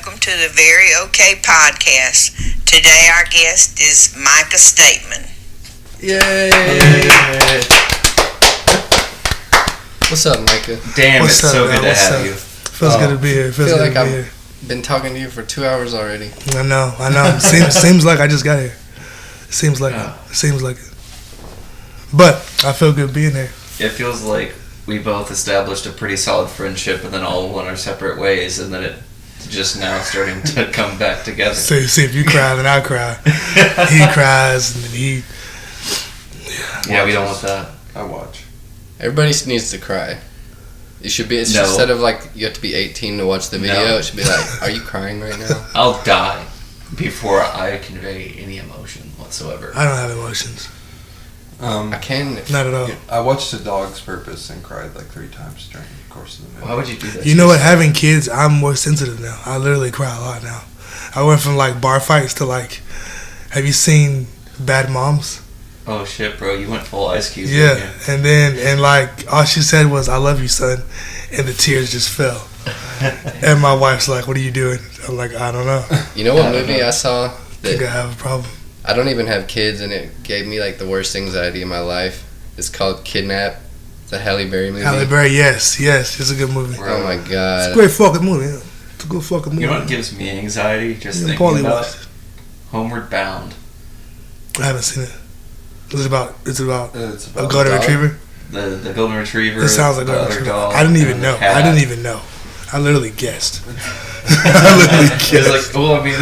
welcome to the Very Okay Podcast. Today our guest is Micah Stateman. Yay! What's up, Micah? Damn, What's it's up, so man? good to What's have up? you. Feels good to be here. I feel like I've been talking to you for 2 hours already. I know. Seems like I just got here. Seems like it. But I feel good being here. It feels like we both established a pretty solid friendship and then all went our separate ways, and then it just now starting to come back together. See if you cry, then I cry. He cries, and then he... Yeah, we don't want that. I watch. Everybody needs to cry. It should be, instead of like, you have to be 18 to watch the video, No. it should be like, are you crying right now? I'll die before I convey any emotion whatsoever. I don't have emotions. I can. Not at all. I watched A Dog's Purpose and cried like 3 times during the course of the movie. Why would you do that? You know what? Having kids, I'm more sensitive now. I literally cry a lot now. I went from like bar fights to like... Have you seen Bad Moms? Oh shit, bro! You went full Ice Cube. Yeah, didn't and like all she said was "I love you, son," and the tears just fell. And my wife's like, "What are you doing?" I'm like, "I don't know. You know what movie I saw? I think I have a problem." I don't even have kids, and it gave me like the worst anxiety in my life. It's called Kidnap. It's a Halle Berry movie. Halle Berry, yes, it's a good movie. Oh my It's a god. great fucking movie. Yeah. It's a good fucking movie. You know what gives me anxiety? Just Yeah, thinking Paulie about watched it? Homeward Bound. I haven't seen it. It's about It's a about golden dog? retriever. The golden retriever. It sounds like the golden other retriever. dog, I didn't even and know. the cat. I didn't even know. I literally guessed. I literally It's guessed. like, well, I mean,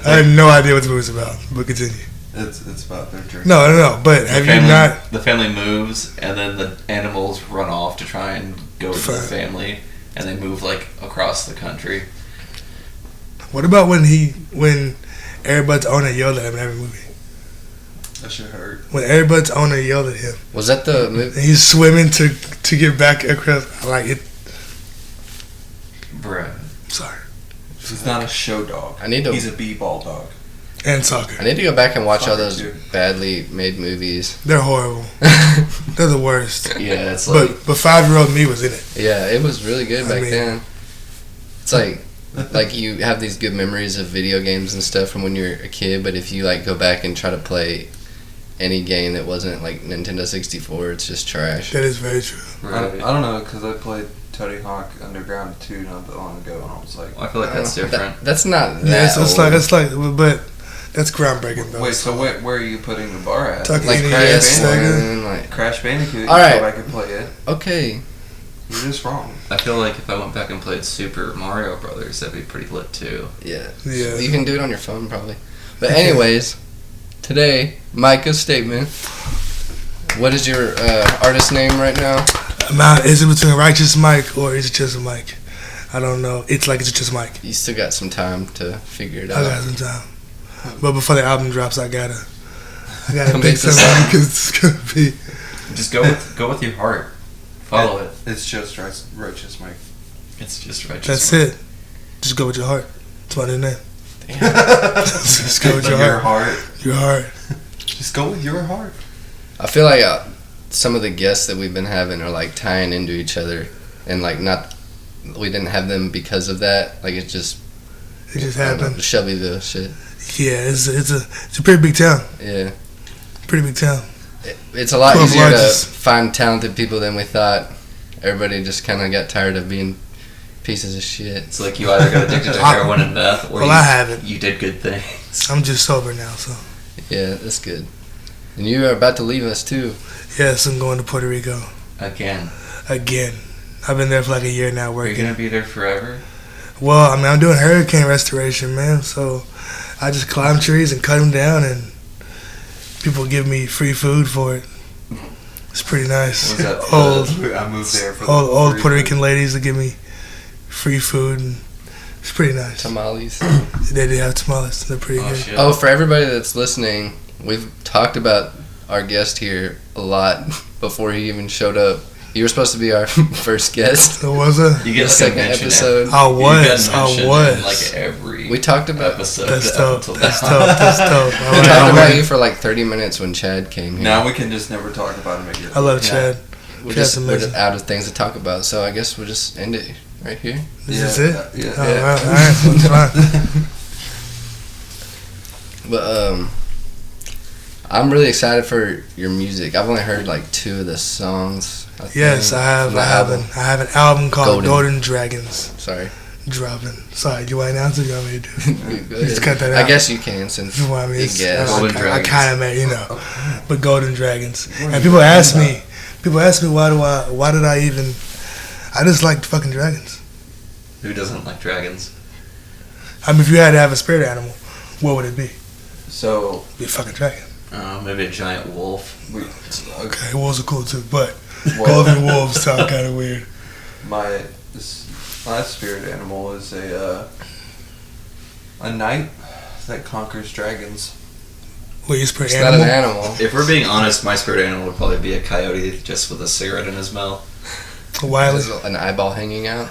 I had no idea what the movie's about. But continue. It's about their journey. No. But have you not? The family moves, and then the animals run off to try and go to the family, and they move like across the country. What about when Everybody's owner yelled at him in every movie? That shit hurt. When Everybody's owner yelled at him, Was that the movie? and he's swimming to get back across. I like it. Bruh. Sorry. He's not a show dog. He's a b-ball dog. And soccer. I need to go back and watch all Soccer, those too. badly made movies. They're horrible. They're the worst. Yeah, it's like But 5-year-old me was in it. Yeah, it was really good I back mean- then. It's like you have these good memories of video games and stuff from when you were a kid, but if you like go back and try to play any game that wasn't like Nintendo 64, it's just trash. That is very true. I don't know, because I played Tony Hawk Underground 2 not that long ago, and I was like... I feel like that's different. That's not that Yeah, it's old. like, but that's groundbreaking though. Wait, so where are you putting the bar at? Talking Like NES, Crash Sega. like Crash Bandicoot, All right. you go back and play it. okay. You're just wrong. I feel like if I went back and played Super Mario Brothers, that'd be pretty lit too. Yeah. Yeah. You can do it on your phone probably. But anyways, today, Micah's statement. What is your artist name right now? Is it between Righteous Mike or is it just a Mike? I don't know. It's just Mike. You still got some time to figure it I got out. some time. But before the album drops, I gotta Make pick this something up. because it's gonna be. Just go with your heart. Follow it. It's just Righteous Mike. It's just right. That's it. Just go with your heart. It's my new name. Damn. Just go with your Your heart. heart. Your heart. Just go with your heart. I feel like some of the guests that we've been having are like tying into each other, and like we didn't have them because of that. Like it just happened. Shelbyville shit. Yeah, it's a pretty big town. Yeah, Pretty big town. it's a lot 12 easier largest. to find talented people than we thought. Everybody just kind of got tired of being pieces of shit. It's like you either got addicted to heroin and meth, or I haven't. you did good things. I'm just sober now, so Yeah, that's good. And you are about to leave us too. yes, I'm going to Puerto Rico Again, again. I've been there for like a year now are you working. gonna be there forever? Well, I mean, I'm doing hurricane restoration, man. So I just climb trees and cut them down, and people give me free food for it. It's pretty nice. Was that I moved there for Old free Puerto food. Rican ladies that give me free food, and it's pretty nice. Tamales. They do have tamales. They're pretty Oh good. shit. Oh, for everybody that's listening, we've talked about our guest here a lot before he even showed up. You were supposed to be our first guest. So was it? You The get like second a mention episode. I You was. get I mentioned was. in like every We talked about episode. That's up dope. until That's now. dope. That's dope. All we right, talked I'm about ready. you for like 30 minutes when Chad came here. Now we can just never talk about him again. I love Yeah. Chad. we're Chad's just amazing. out of things to talk about, so I guess we'll just end it right here. This is it? Yeah. Oh, alright, fine. But I'm really excited for your music. I've only heard like 2 of the songs. Yes, I have. from the I have album. I have an album called Golden. Golden Dragons Sorry. dropping. Sorry, do you want to announce it? You want me to do it? Go ahead. Just cut that I out. guess you can since You know what I mean? you It's- guess. Golden I Dragons. kind of meant, but Golden Dragons. And people ask me why did I even? I just like fucking dragons. Who doesn't like dragons? I mean, if you had to have a spirit animal, what would it be? So, Be a fucking dragon. Maybe a giant wolf. Okay, wolves are cool too, but well, golden wolves sound kind of weird. my spirit animal is a knight that conquers dragons. Wait, your spirit It's not animal? an animal. If we're being honest, my spirit animal would probably be a coyote just with a cigarette in his mouth. Wiley. Just an eyeball hanging out.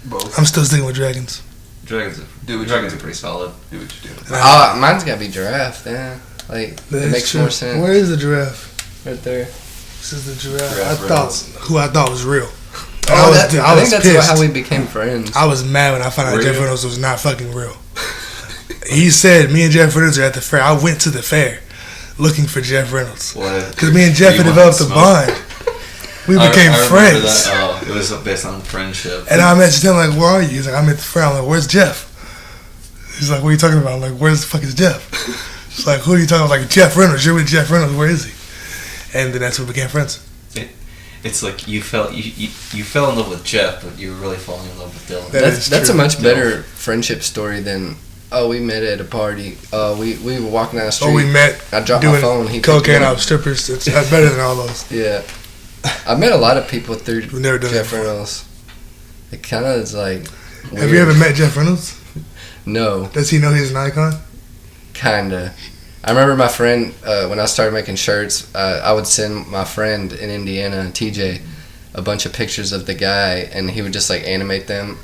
Both. I'm still sticking with dragons. Dragons Do what dragons you are pretty solid. do what you do. Mine's gotta be giraffe. Yeah, like That it is makes true. more sense. Where is the giraffe? Right there. This is the giraffe. Giraffe Who I thought was real. And Oh, I was think that's pissed. how we became friends. I was mad when I found out Were Jeff you? Reynolds was not fucking real. He said me and Jeff Reynolds are at the fair. I went to the fair looking for Jeff Reynolds because me and Jeff had developed a bond. We became I remember friends. That. Oh, it was based on friendship. And I messaged him like, "Where are you?" He's like, "I'm at the fair." I'm like, "Where's Jeff?" He's like, "What are you talking about?" I'm like, "Where's the fuck is Jeff?" It's like, "Who are you talking about?" Like, Jeff Reynolds. You're with Jeff Reynolds. Where is he? And then that's when we became friends. It's like you fell in love with Jeff, but you were really falling in love with Dylan. That is That's a true. much better friendship story than we met at a party. We were walking down the street. Or we met I dropped my doing phone. He picked cocaine it up. off strippers. That's better than all those. Yeah, I met a lot of people through We've never done Jeff that before. Reynolds. It kind of is like. Have you ever met Jeff Reynolds? No, Does he know he's an icon? kinda. I remember my friend when I started making shirts. I would send my friend in Indiana, TJ, a bunch of pictures of the guy, and he would just like animate them.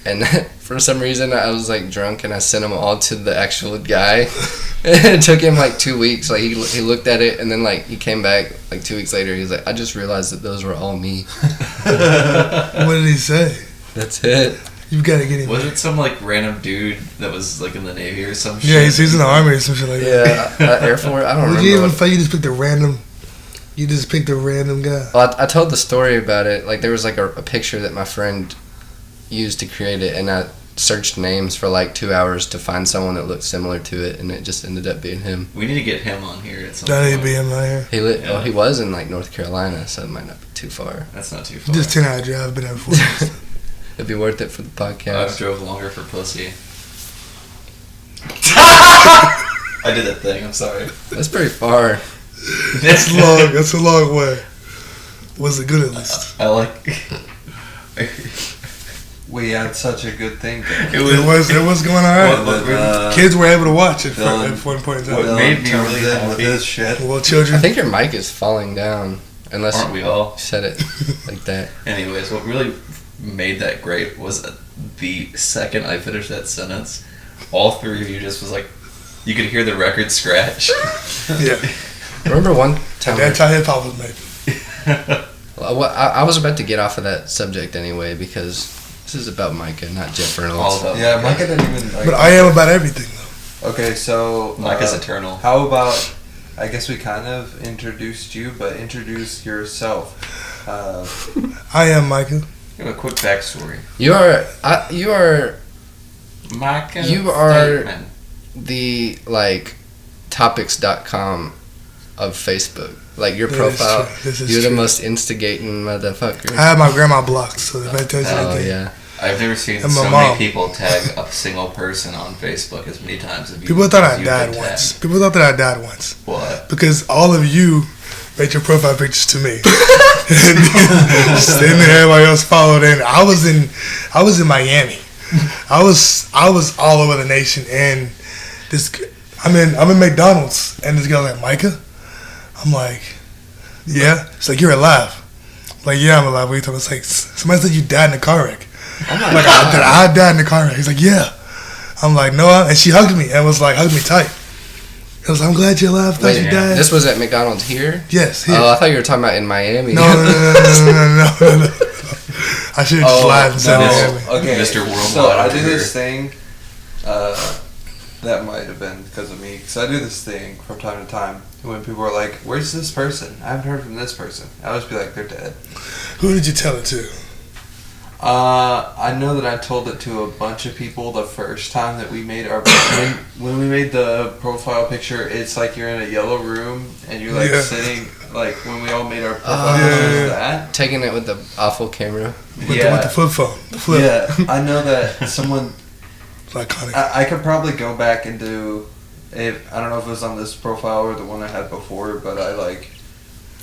And for some reason, I was like drunk, and I sent them all to the actual guy. It took him like 2 weeks. Like he looked at it, and then like he came back like 2 weeks later. He was like, "I just realized that those were all me." What did he say? That's it. You gotta get him. Was it some like random dude that was like in the Navy or some shit? Yeah, he's in the army or some shit like that. Yeah, Air Force. I don't Would remember. you even what- play? You just picked a random. You just picked a random guy. Well, I told the story about it. Like there was like a picture that my friend used to create it, and I searched names for like 2 hours to find someone that looked similar to it, and it just ended up being him. We need to get him on here at some That point. ain't be him out here. Yeah. He was in like North Carolina, so it might not be too far. That's not too far. Just 10 hour drive. I've been there before. It'd be worth it for the I've podcast. drove longer for pussy. I did that thing. I'm sorry. That's pretty far. That's long. That's a long way. Was it good at least? I like. We had such a good thing. It was going alright. What, Kids were able to watch it Dylan- at one point in What time. made me turns really in with happy. this shit. Well, I children. think your mic is falling down, unless Aren't we all? you said it like that. Anyways, what really made that great was the second I finished that sentence, all three of you just was like, you could hear the record scratch. Yeah. Remember one time? That's how hip hop was made. Well, I was about to get off of that subject anyway because this is about Micah, not Jeff All Reynolds. about Yeah, Micah didn't even. Like, But I am about everything though. Okay, so Micah's eternal. How about? I guess we kind of introduced you, but introduce yourself. I am Micah. Give a quick backstory. You are Micah. You are- Stateman. the like topics.com of Facebook. Like your That is profile, true. This is you're true. the most instigating motherfucker. I have my grandma blocked, so if I tell you Oh anything. yeah. I've never seen And my so mom. many people tag a single person on Facebook as many times as you. People thought I you've died been once. tagged. People thought that I died once. What? Because all of you made your profile pictures to me. And then everybody else followed in. I was in Miami. I was all over the nation, and I'm in McDonald's, and this girl like, Micah? I'm like, yeah. It's like, you're alive. I'm like, yeah, I'm alive. What are you talking about? It's like, somebody said you died in a car wreck. Oh my Like, god. I died in a car wreck. He's like, yeah. I'm like, no. And she hugged me and was like, hugged me tight. I was like, I'm glad you're alive. Thought Wait, you died. this was at McDonald's here? Yes. Here. Oh, I thought you were talking about in Miami. No. I should have just lied and said no. Miami. Okay, Mr. Worldwide so I over do here. this thing. That might have been because of me. Because I do this thing from time to time when people are like, "Where's this person? I haven't heard from this person." I always be like, "They're dead." Who did you tell it to? I know that I told it to a bunch of people the first time that we made our when we made the profile picture. It's like you're in a yellow room and you're like sitting like when we all made our profile picture. That Taking it with the awful camera. With the flip phone. The flip. Yeah, I know that someone. It's iconic. I could probably go back and do. I don't know if it was on this profile or the one I had before, but I like.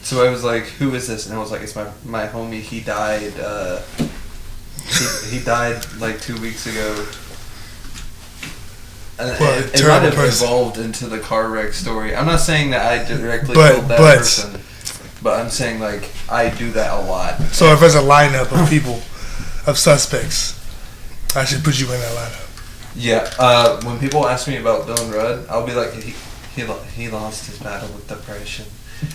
So I was like, "Who is this?" And I was like, "It's my homie. He died. He died like 2 weeks ago." And it might have evolved into the car wreck story. I'm not saying that I directly killed that person, but I'm saying like I do that a lot. So if there's a lineup of people, of suspects, I should put you in that lineup. Yeah. When people ask me about Dylan Rudd, I'll be like, he lost his battle with depression.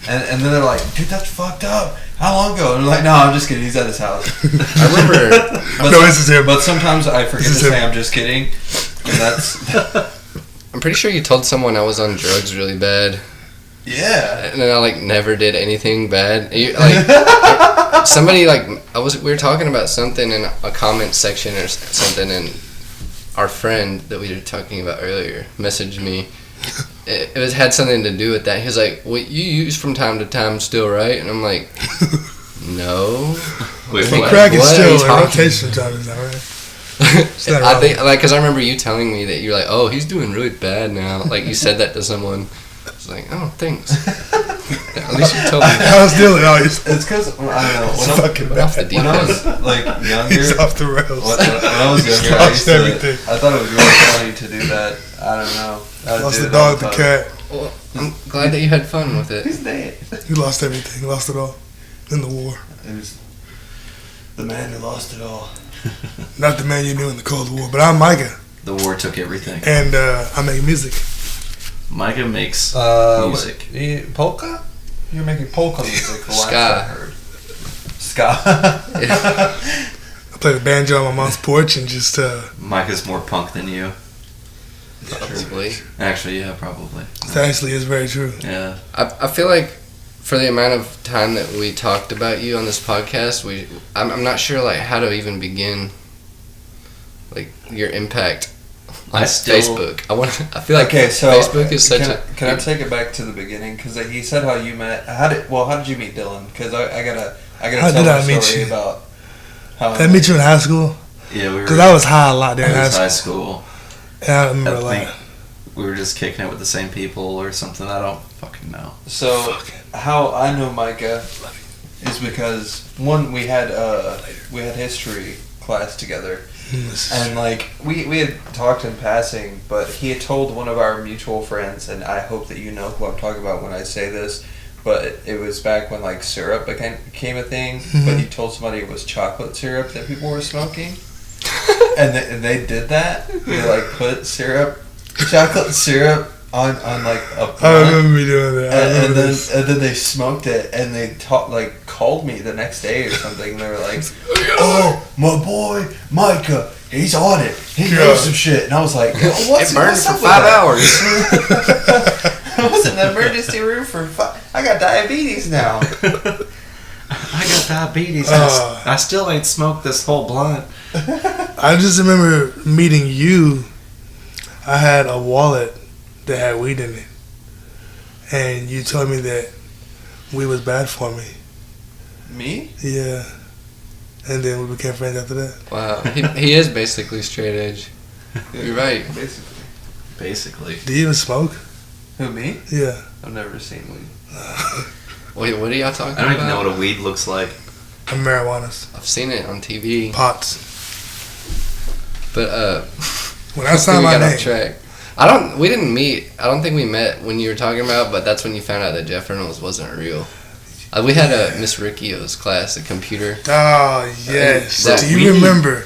And then they're like, "Dude, that's fucked up. How long ago?" And I'm like, "No, I'm just kidding. He's at his house." I remember. This is him. But sometimes I forget to say I'm just kidding, and that's. I'm pretty sure you told someone I was on drugs really bad, Yeah. and then I like never did anything bad. Like somebody like we were talking about something in a comment section or something, and our friend that we were talking about earlier messaged me. It had something to do with that. He was like, "Well, you use from time to time still, right?" And I'm like, "No." Wait, Well, what? crack is What are still you in talking- rotation time, is that right? not I wrong. think like because I remember you telling me that you're like, "Oh, he's doing really bad now." Like you said that to someone. I was like, "Oh, thanks." At least you told me. How's Dylan? Oh, he's It's because I don't know. It's When, fucking Went off the bad. deep when I end. was like younger, He's off the rails. when I was He's younger, I lost used to. everything. I thought it was really funny to do that. I don't know. I would Lost do the it all dog, the time. cat. Well, I'm glad that you had fun with it. He's dead. He lost everything. He lost it all in the war. It was the man who lost it all. Not the man you knew in the Cold War, but I'm Micah, The war took everything. and I make music. Micah makes music. Polka? You're making polka music. The last Ska. I heard. Ska. I play the banjo on my mom's porch and just Micah's more punk than you. Probably. Actually, yeah, probably. it actually is very true. Yeah. I feel like for the amount of time that we talked about you on this podcast, I'm not sure like how to even begin. Like your impact on I still- Facebook. I feel like Okay, so Facebook is such can I take it back to the beginning? Because he said how you met. How did you meet Dylan? Because I gotta How tell did I a meet story you? about how. Did I meet you in high school? Yeah, we were. Because I was high a lot during it high was school. high school. And I remember a I lot. think we were just kicking it with the same people or something. I don't fucking know. So how I know Micah is because one we had history class together. And like we had talked in passing, but he had told one of our mutual friends, and I hope that you know who I'm talking about when I say this, but it was back when like syrup became a thing, but he told somebody it was chocolate syrup that people were smoking, and they did that. They like put chocolate syrup on like a blunt. I remember me doing that. I remember this. And then they smoked it, and they called me the next day or something. And they were like, "Oh, my boy Micah, he's on it. He knows some shit." And I was like, "What's it burned what's for up 5 with hours. I was in the emergency room for I got diabetes now." I got diabetes. I still ain't smoked this whole blunt. I just remember meeting you. I had a wallet that had weed in it, and you told me that weed was bad for me. Me? Yeah, and then we became friends after that. Wow, he is basically straight edge. You're right. Basically. Do you even smoke? Who, me? Yeah. I've never seen weed. Wait, what are y'all talking I don't about? even know what a weed looks like. And marijuanas, I've seen it on TV, pots. but When I we signed my got off name, track. We didn't meet. I don't think we met when you were talking about, but that's when you found out that Jeff Reynolds wasn't real. We had a Miss Riccio's class, a computer. oh yes. That Do you we- remember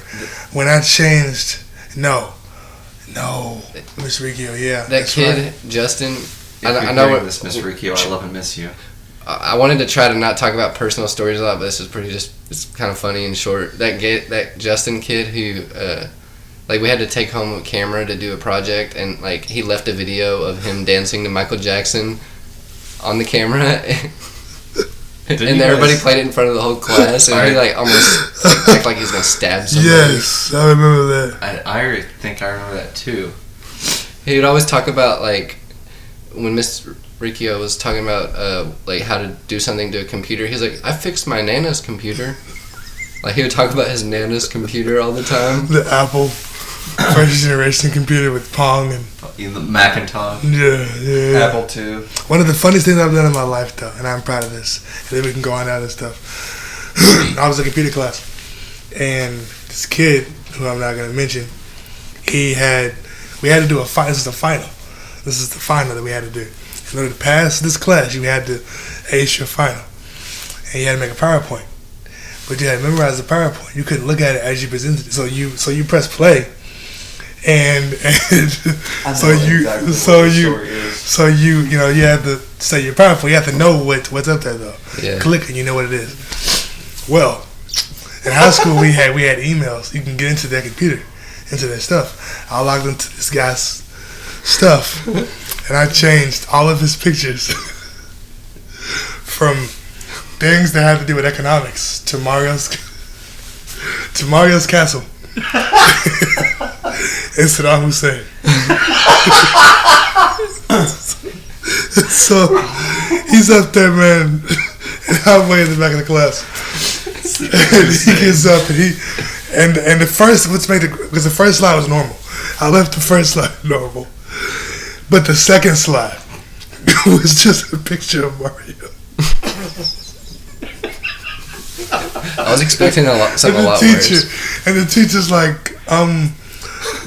when I changed? No, Miss Riccio. Yeah, That that's kid, right. Justin. If I you're know hearing what this, Miss Riccio, I love and miss you. I wanted to try to not talk about personal stories a lot, but this is it's kind of funny and short. That Justin kid who, like, we had to take home a camera to do a project, and, like, he left a video of him dancing to Michael Jackson on the camera, and everybody played it in front of the whole class, and he, like, almost acted like he was going to stab somebody. Yes, I remember that. I think I remember that too. He would always talk about, like, when Miss Reacc was talking about, like, how to do something to a computer, he's like, I fixed my Nana's computer. Like, he would talk about his Nana's computer all the time. The Apple first generation computer with Pong and The Macintosh. yeah. Apple II. One of the funniest things I've done in my life, though, and I'm proud of this, and then we can go on out and stuff. I was in computer class, and this kid, who I'm not going to mention, we had to do a final. This is the final. This is the final that we had to do. In order to pass this class, you had to ace your final, and you had to make a PowerPoint. But you had to memorize the PowerPoint. You couldn't look at it as you presented it. So you press play, and so you had to say your PowerPoint. You have to know what's up there though. Yeah. Click and you know what it is. Well, in high school we had emails. You can get into their computer, into their stuff. I logged into this guy's stuff, and I changed all of his pictures from things that have to do with economics to Mario's castle and Saddam Hussein. So he's up there, man, and I'm way in the back of the class. And he gets up and the first because the first slide was normal. I left the first slide normal, but the second slide was just a picture of Mario. I was expecting something a lot worse. And the teacher's like,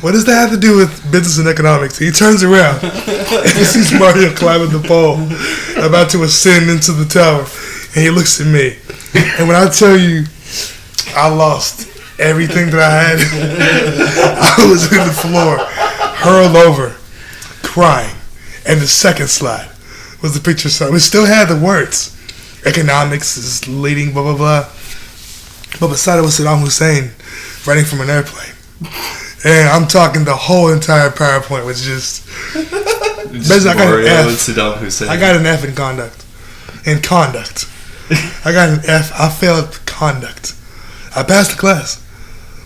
what does that have to do with business and economics? He turns around and he sees Mario climbing the pole, about to ascend into the tower, and he looks at me. And when I tell you, I lost everything that I had. I was in the floor, hurled over, crying. And the second slide was the picture. So it still had the words. Economics is leading, blah, blah, blah. But beside it was Saddam Hussein writing from an airplane. And I'm talking the whole entire PowerPoint was just basically, I got an F. Saddam Hussein. I got an F in conduct. I got an F. I failed conduct. I passed the class,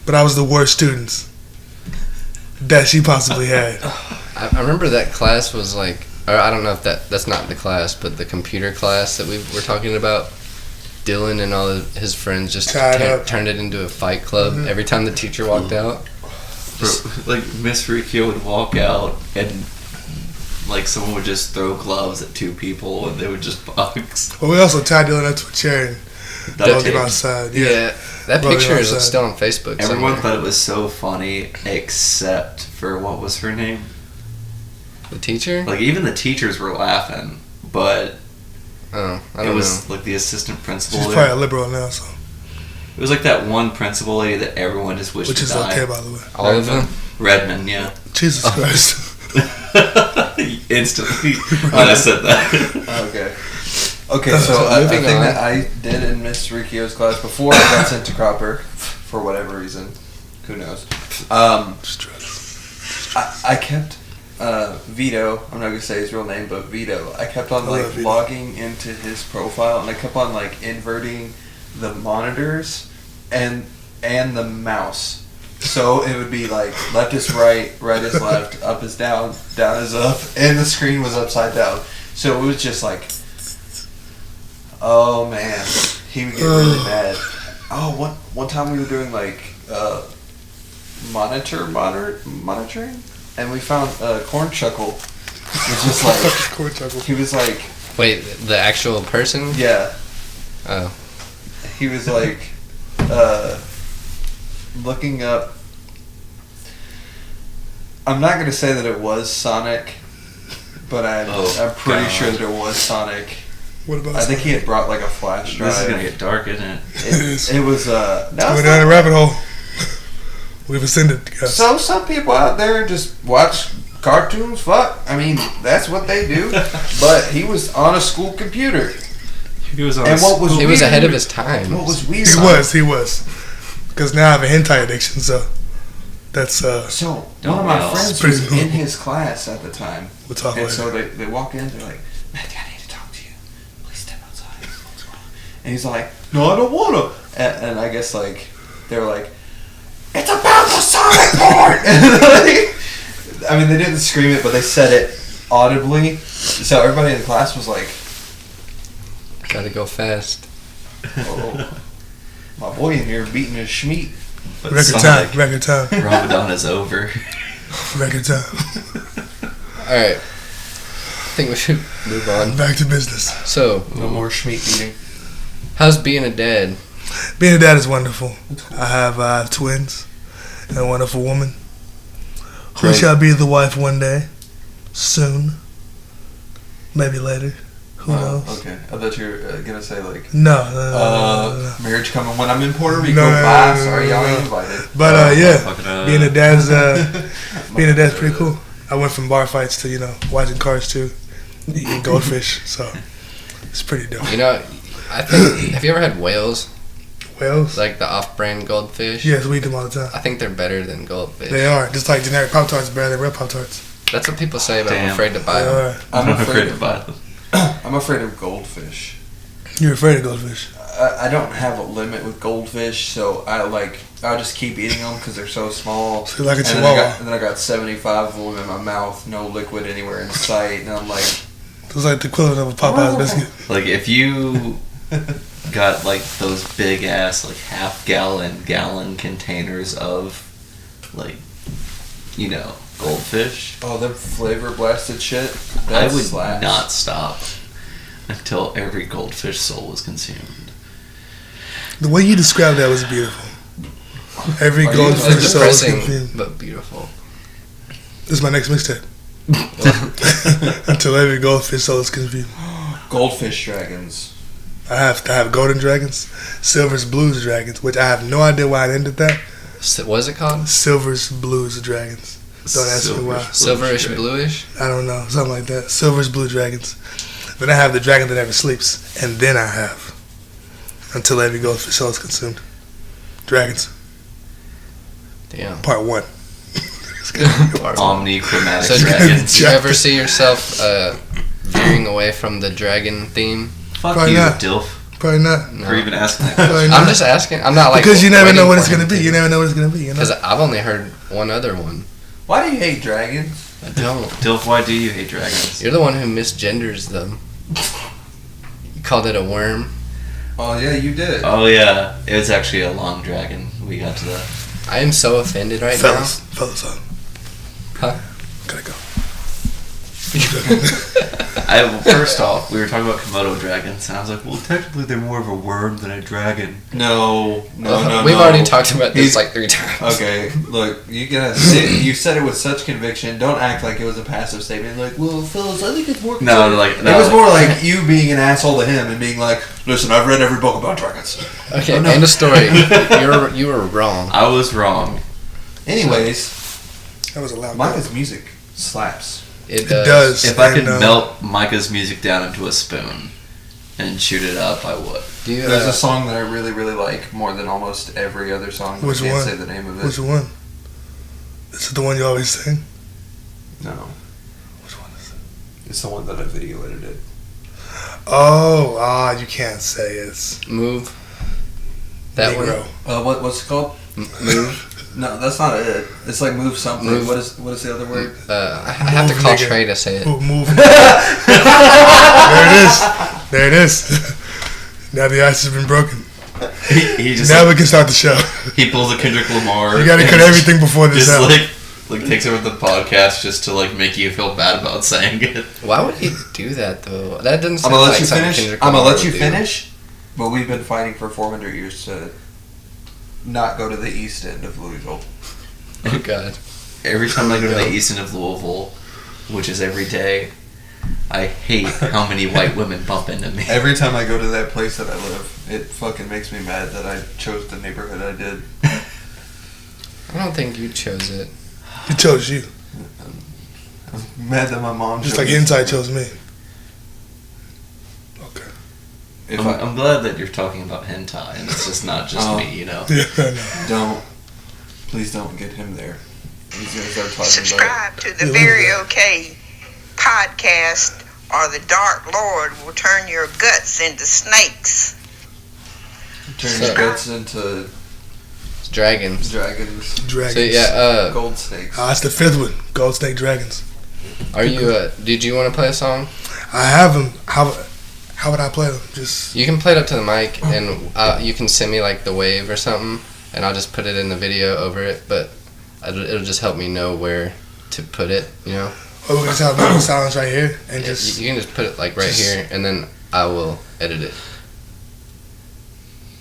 but I was the worst student that she possibly had. I remember that class was like, or I don't know if that's not the class, but the computer class that we were talking about. Dylan and all of his friends just turned it into a fight club every time the teacher walked out. Like, Miss Reacc would walk out and, like, someone would just throw gloves at two people and they would just box. Well, we also tied Dylan up to a chair and drove him outside. Yeah, that picture is still on Facebook. Everyone thought it was so funny, except for, what was her name? The teacher? Like, even the teachers were laughing, but I don't know. It was like the assistant principal. She's probably a liberal now, so. It was like that one principal lady that everyone just wished to die. Which is okay, by the way. All of them? Redmond, yeah. Jesus Christ. Instantly when I said that. Okay, so a thing that I did in Miss Riccio's class before I got sent to Cropper, for whatever reason, who knows, I kept Vito, I'm not going to say his real name, but Vito, I kept on like logging into his profile, and I kept on like inverting the monitors and the mouse. So it would be like left is right, right is left, up is down, down is up, and the screen was upside down. So it was just like, oh man, he would get really mad. Oh, one time we were doing like monitoring, and we found Corn Chuckle. It was just like Corn Chuckle. He was like, wait, the actual person? Yeah. Oh. He was like looking up. I'm not going to say that it was Sonic, but I'm pretty sure that it was Sonic. What about I think Sonic? he had brought like a flash drive. This is going to get dark, isn't it? It was going down a rabbit hole. We've ascended, guys. So some people out there just watch cartoons. Fuck, I mean that's what they do. But he was on a school computer, He was on. And what was He was weird- ahead of his time. What was weird? He was. Because now I have a hentai addiction, so that's So Don't one of my yell. friends Pretty was cool. in his class at the time, we'll talk and later. so they walk in. They're like, "Matthew, I need to talk to you. Please step outside." What's wrong? And he's like, "No, I don't wanna." And I guess like they were like, "It's about the Sonic porn." And like, I mean, they didn't scream it, but they said it audibly. So everybody in the class was like, Gotta go fast. "Oh, my boy in here beating his schmeat." But Record time. Ramadan is over. Record time. Alright. I think we should move on. Back to business. So, No more schmeat beating. how's being a dad? Being a dad is wonderful. I have twins and a wonderful woman who Great. shall be the wife one day, soon, maybe later. Who knows? Okay, I thought you were gonna say like, No. marriage coming when I'm in Puerto Rico. No, no, Bye. no, Sorry, y'all no. ain't invited. But yeah, Fucking, being a dad's pretty cool. I went from bar fights to watching cars too, eating goldfish. So it's pretty dope. You know, I think, have you ever had whales? Whales? Like the off-brand goldfish? Yes, we eat them all the time. I think they're better than goldfish. They are just like generic Pop Tarts, better than real Pop Tarts. That's what people say, but I'm Damn. afraid to buy They them. are. I'm afraid to of buy them. I'm afraid of goldfish. You're afraid of goldfish? I don't have a limit with goldfish, so I just keep eating them because they're so small. So you're like a And then, chihuahua. and then I got 75 of them in my mouth, no liquid anywhere in sight, and I'm like, It's like the equivalent of a Popeye's biscuit. Like if you got like those big ass like gallon containers of like goldfish, oh, them flavor blasted shit. I That would slaps. not stop until every goldfish soul was consumed. The way you described that was beautiful. Every Are you- It's goldfish soul is depressing, consumed. but beautiful. This is my next mixtape. Until every goldfish soul is consumed. Goldfish dragons. I have to have golden dragons, silvers, blues dragons, which I have no idea why I ended that. What is it called? Silvers, blues dragons. Don't ask me why. Silverish, bluish? I don't know, something like that. Silvers, blue dragons. Then I have the dragon that never sleeps, and then I have until every goldfish soul is consumed. Dragons, Damn. part 1. Omnichromatic So dragons. do you ever see yourself veering away from the dragon theme? Fuck Probably you, not. Dilf. Probably not. No. For even asking that. Probably I'm not. just asking. I'm not like Because you never know what it's going gonna be. You never know what it's gonna be. You know. Because I've only heard one other one. Why do you hate dragons? I don't. Dilf, why do you hate dragons? You're the one who misgenders them. You called it a worm. Oh yeah, you did. Oh yeah, it was actually a long dragon. We got to that. I am so offended right fellas, Huh? Gotta go. First off, we were talking about Komodo dragons, and I was like, well, technically they're more of a worm than a dragon. No. We've already talked about this He's- like 3 times. Okay, look, you gotta sit. You said it with such conviction. Don't act like it was a passive statement. Like, well, fellas, I think it's more. No, like no, It was more like you being an asshole to him and being like, "Listen, I've read every book about dragons." Okay, Oh, no. end of story. You were wrong. I was wrong. Anyways, That was a loud. Micah's music slaps. It It does. If I could And, melt Micah's music down into a spoon and shoot it up, I would. Do you, There's a song that I really, really like more than almost every other song. But Which I can't one? say the name of it. Which one? Is it the one you always sing? No, Which one is it? it's the one that I video edited. Oh, you can't say it's move? That Negro. What's it called? one? Move? No, that's not it. It's like move something. Move. What is the other word? I have to Move, call nigga. Trey to say it. Move. There it is. Now the ice has been broken. He just Now we can start the show. he pulls a Kendrick Lamar. You gotta and cut everything before this Just out. like takes over the podcast just to like make you feel bad about saying it. Why would he do that though? That doesn't I'm sound gonna let like you something finish. Kendrick I'm gonna Lamar let you would do. finish. But we've been fighting for 400 years to not go to the east end of Louisville. Oh God. Every time I go to Yeah. the east end of Louisville, which is every day, I hate how many white women bump into me. Every time I go to that place that I live, it fucking makes me mad that I chose the neighborhood I did. I don't think you chose it. He chose you. I'm mad that my mom Just chose like Hentai chose me. Okay. I'm glad that you're talking about hentai, and it's just not just me, you know. Please don't get him there. He's gonna start talking Subscribe to the Very Okay podcast, or the Dark Lord will turn your guts into snakes. Turn your guts into dragons. So gold snakes. That's the fifth one. Gold snake dragons. Are you? Did you want to play a song? I have them. How would I play them? Just you can play it up to the mic, and you can send me like the wave or something, and I'll just put it in the video over it. But it'll just help me know where to put it. You know. Oh, we're gonna have silence right here, and just you can just put it like right here, and then I will edit it.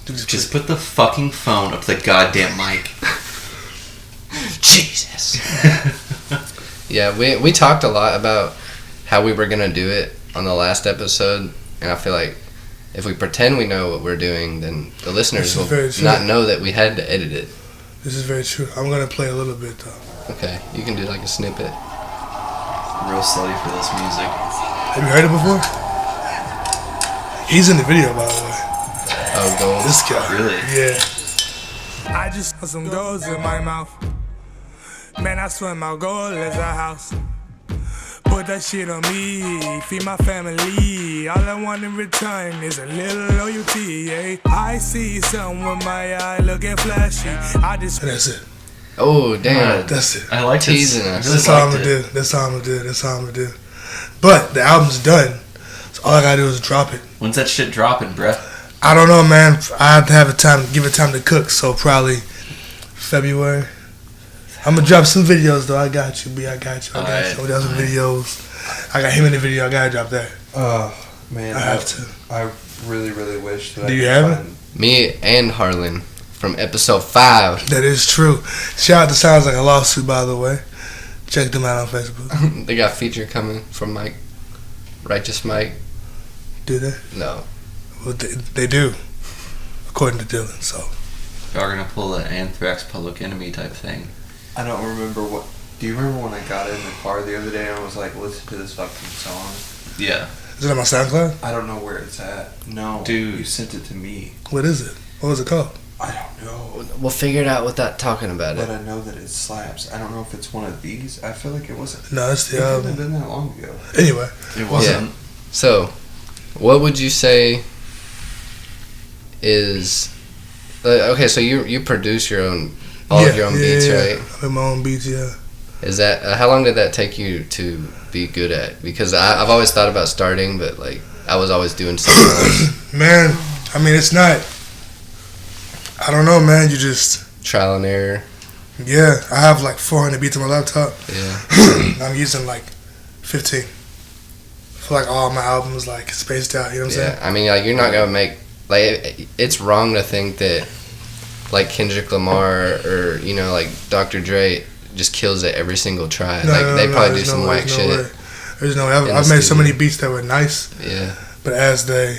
Just put the fucking phone up to the goddamn mic. Jesus. Yeah, we talked a lot about how we were gonna do it on the last episode, and I feel like if we pretend we know what we're doing, then the listeners will not know that we had to edit it. This is very true. I'm gonna play a little bit though. Okay, you can do like a snippet. I'm real slutty for this music. Have you heard it before? He's in the video, by the way. Oh, gold. This guy. Really? Yeah. I just put some goals in my mouth. Man, I swear my goal is a house. Put that shit on me, feed my family. All I want in return is a little loyalty, yeah. I see something with my eye looking flashy. I just... And that's it. Oh, damn. That's it. I like teasing us. That's all I'm gonna do. That's all I'm gonna do. But the album's done, so all I gotta do is drop it. When's that shit dropping, bruh? I don't know, man. I have to have give it time to cook, so probably February. I'm gonna drop some videos though. I got you, B. I got you. I'm gonna drop some videos. I got him in the video. I gotta drop that. Man, I have to. I really, really wish that. Do you have it? Me and Harlan from episode 5. That is true. Shout out to Sounds Like a Lawsuit, by the way. Check them out on Facebook. They got a feature coming from Mike. Righteous Mike. Do they? No. Well, they do, according to Dylan. So Y'all are gonna pull the Anthrax Public Enemy type thing. I don't remember what. Do you remember when I got in the car the other day and I was like, listen to this fucking song? Yeah. is it on my SoundCloud? I don't know where it's at. No, dude, you sent it to me. What is it? What was it called? I don't know. We'll figure it out without talking about But it. I know that it slaps. I don't know if it's one of these. I feel like it wasn't. No, it's the It couldn't album. have been that long ago. Anyway, It wasn't. So, what would you say is... okay, so you produce your own... all of your own beats, right? I make my own beats, yeah. Is that... how long did that take you to be good at? Because I've always thought about starting, but like I was always doing something else. Man, I mean, it's not... I don't know, man. You just... Trial and error. Yeah, I have like 400 beats on my laptop. Yeah. I'm using like 15. For like all my albums, like spaced out, you know what I'm saying? I mean, like, you're not gonna make... like, it's wrong to think that like Kendrick Lamar or, you know, like Dr. Dre just kills it every single try. They probably do some whack shit. Way. There's no way. I've made so many beats that were nice. Yeah. But as they...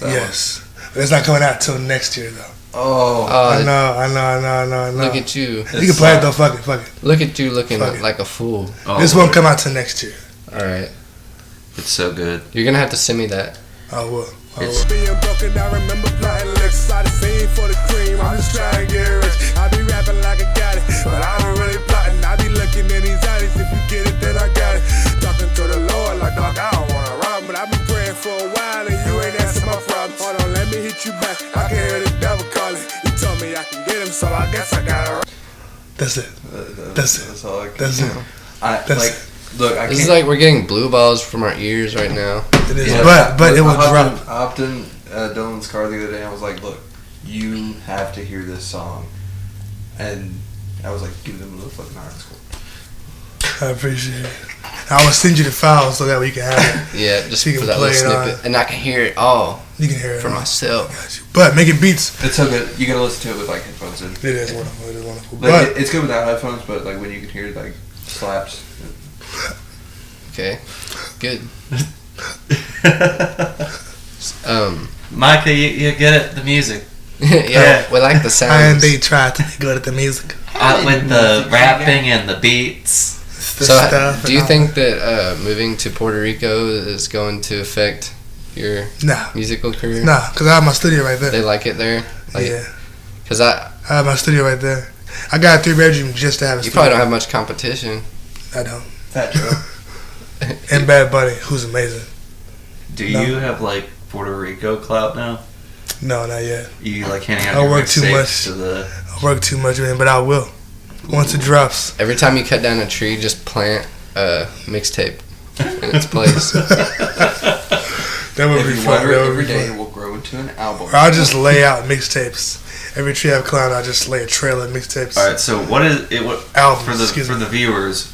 Yes. But it's not coming out till next year, though. Oh. I know. Look at you. You can play it, though. Fuck it. Look at you looking like a fool. Oh, this won't come out till next year. Alright. It's so good. You're gonna have to send me that. I will. Being broken, I remember plotting licks. I the scene for the cream. I'm just trying to get rich. I be rapping like I got it, but I don't really plotting. I be looking in these eyes. If you get it, then I got it. Talking to the Lord like, dog, I don't wanna run, but I been praying for a while and you ain't answer my problems. Hold on, let me hit you back. I can hear the devil calling. He told me I can get him, so I guess I gotta. That's it. That's all I can That's do. it. Look, I This can't. is like we're getting blue balls from our ears right now. It is. Yeah, But it will I drop. hopped in Dylan's car the other day and I was like, look, you have to hear this song. And I was like, give them a little fucking article. I appreciate it. I will send you the file so that way you can have it. Yeah, just So you for can that play little it snippet. And I can hear it all You can hear it for all. myself. Got you. But making beats, It's so good. You gotta listen to it with like headphones in. it is wonderful. It is wonderful. Like, But it's good without headphones, but like when you can hear it, like slaps. Okay. Good. Micah, you get it? The music. Yeah, we like the sounds. and they try to be good at the music. Out with the rapping and the beats. The So, stuff do and you all think that moving to Puerto Rico is going to affect your Nah, musical career? nah, cause I have my studio right there. They like it there? Like, Yeah, Because I I have my studio right there. I got a 3-bedroom just to have a you studio. probably don't have much competition. I don't. Fat Joe. And Bad Bunny, who's amazing. Do No. you have like Puerto Rico clout now? No, not yet. You like handing out I your work too mixtapes much. to the. I work too much, man, but I will. Once it drops. Every time you cut down a tree, just plant a mixtape in its place. That would If be you fun. water That it would every be day, fun. it will grow into an album. Or I'll just lay out mixtapes. Every tree I've climbed, I'll just lay a trail of mixtapes. All right. So what is it? What Albums, for the excuse for me. the viewers?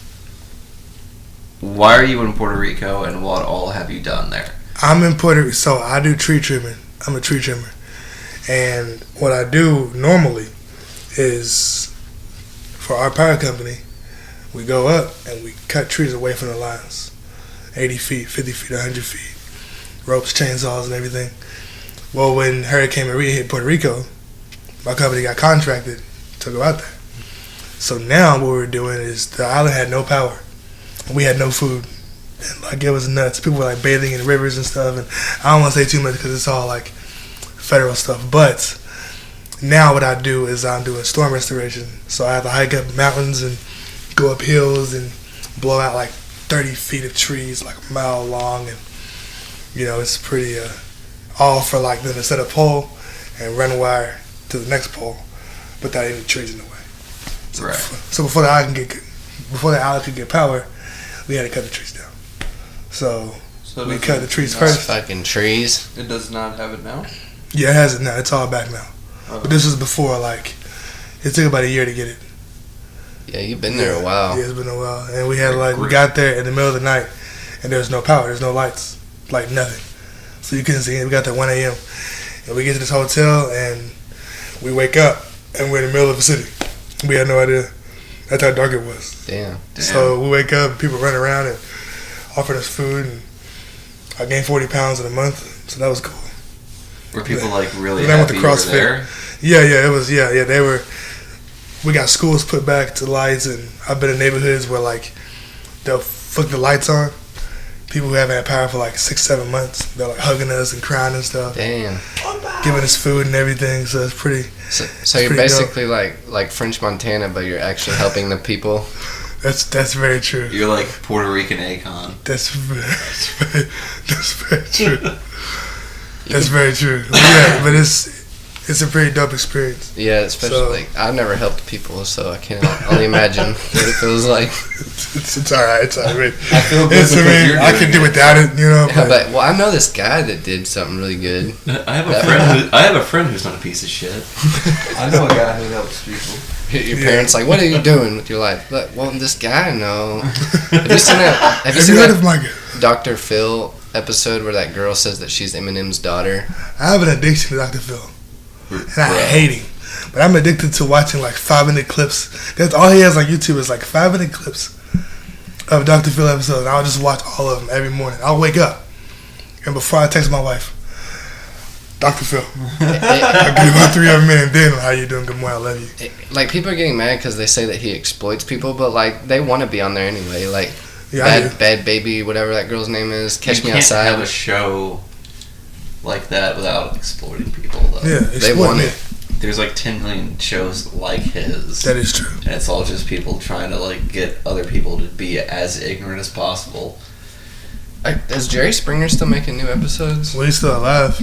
Why are you in Puerto Rico, and what all have you done there? I'm in Puerto Rico, so I do tree trimming. I'm a tree trimmer. And what I do normally is, for our power company, we go up and we cut trees away from the lines. 80 feet, 50 feet, 100 feet. Ropes, chainsaws, and everything. Well, when Hurricane Maria hit Puerto Rico, my company got contracted to go out there. So now what we're doing is the island had no power. We had no food. And like it was nuts. People were like bathing in rivers and stuff. And I don't want to say too much because it's all like federal stuff. But now what I do is I'm doing storm restoration. So I have to hike up mountains and go up hills and blow out like 30 feet of trees, like a mile long. And, you know, it's pretty, all for like them to set a pole and run wire to the next pole without any trees in the way. Right. So before the island could get power, we had to cut the trees down. So So we does cut it the trees not- first. Fucking trees. It does not have it now? Yeah, it has it now. It's all back now. Oh. But this was before, like, it took about a year to get it. Yeah, you've been there a while. Yeah, it's been a while. And we had, like, we got there in the middle of the night, and there was no power. There's no lights. Like, nothing. So you couldn't see it. We got there 1 a.m. And we get to this hotel, and we wake up, and we're in the middle of the city. We had no idea. That's how dark it was. Damn. So we wake up, people run around and offering us food, and I gained 40 pounds in a month, so that was cool. Were people like really And then with happy the you were CrossFit. there? Yeah, it was, they were, we got schools put back to lights, and I've been in neighborhoods where, like, they'll flick the lights on. People who haven't had power for, like, 6-7 months, they're, like, hugging us and crying and stuff, Damn. giving us food and everything, so it's pretty, So you're pretty dope. basically like French Montana, but you're actually helping the people. that's very true. You're like Puerto Rican Akon. That's very true. That's very true. Yeah, but it's a pretty dope experience. Yeah, especially So- like I've never helped people, so I can't only imagine what it feels like. It's all right. It's all right. I feel good It's, I because mean, you're I doing can do it. without it, you know. Yeah, But but well, I know this guy that did something really good. I have a friend who's not a piece of shit. I know a guy who helps people. Your Yeah. parents like, what are you doing with your life? Like, well, this guy, no. Have you seen that? Have you have seen you heard that of Micah? Dr. Phil episode where that girl says that she's Eminem's daughter? I have an addiction to Dr. Phil, and I Bro. hate him. But I'm addicted to watching like 5-minute clips. That's all he has on YouTube is like 5-minute clips of Dr. Phil episodes. And I'll just watch all of them every morning. I'll wake up, and before I text my wife, Dr. Phil, I give about 3 of them in, and then how you doing? Good morning, I love you. Like, people are getting mad because they say that he exploits people, but like they want to be on there anyway. Like, Yeah, I do. Bad Baby, whatever that girl's name is, Catch You Me can't Outside. have a show like that without exploiting people, though. Yeah, They exploit want me. it. There's like 10 million shows like his. That is true. And it's all just people trying to like get other people to be as ignorant as possible. Like, is Jerry Springer still making new episodes? Well, he's still alive.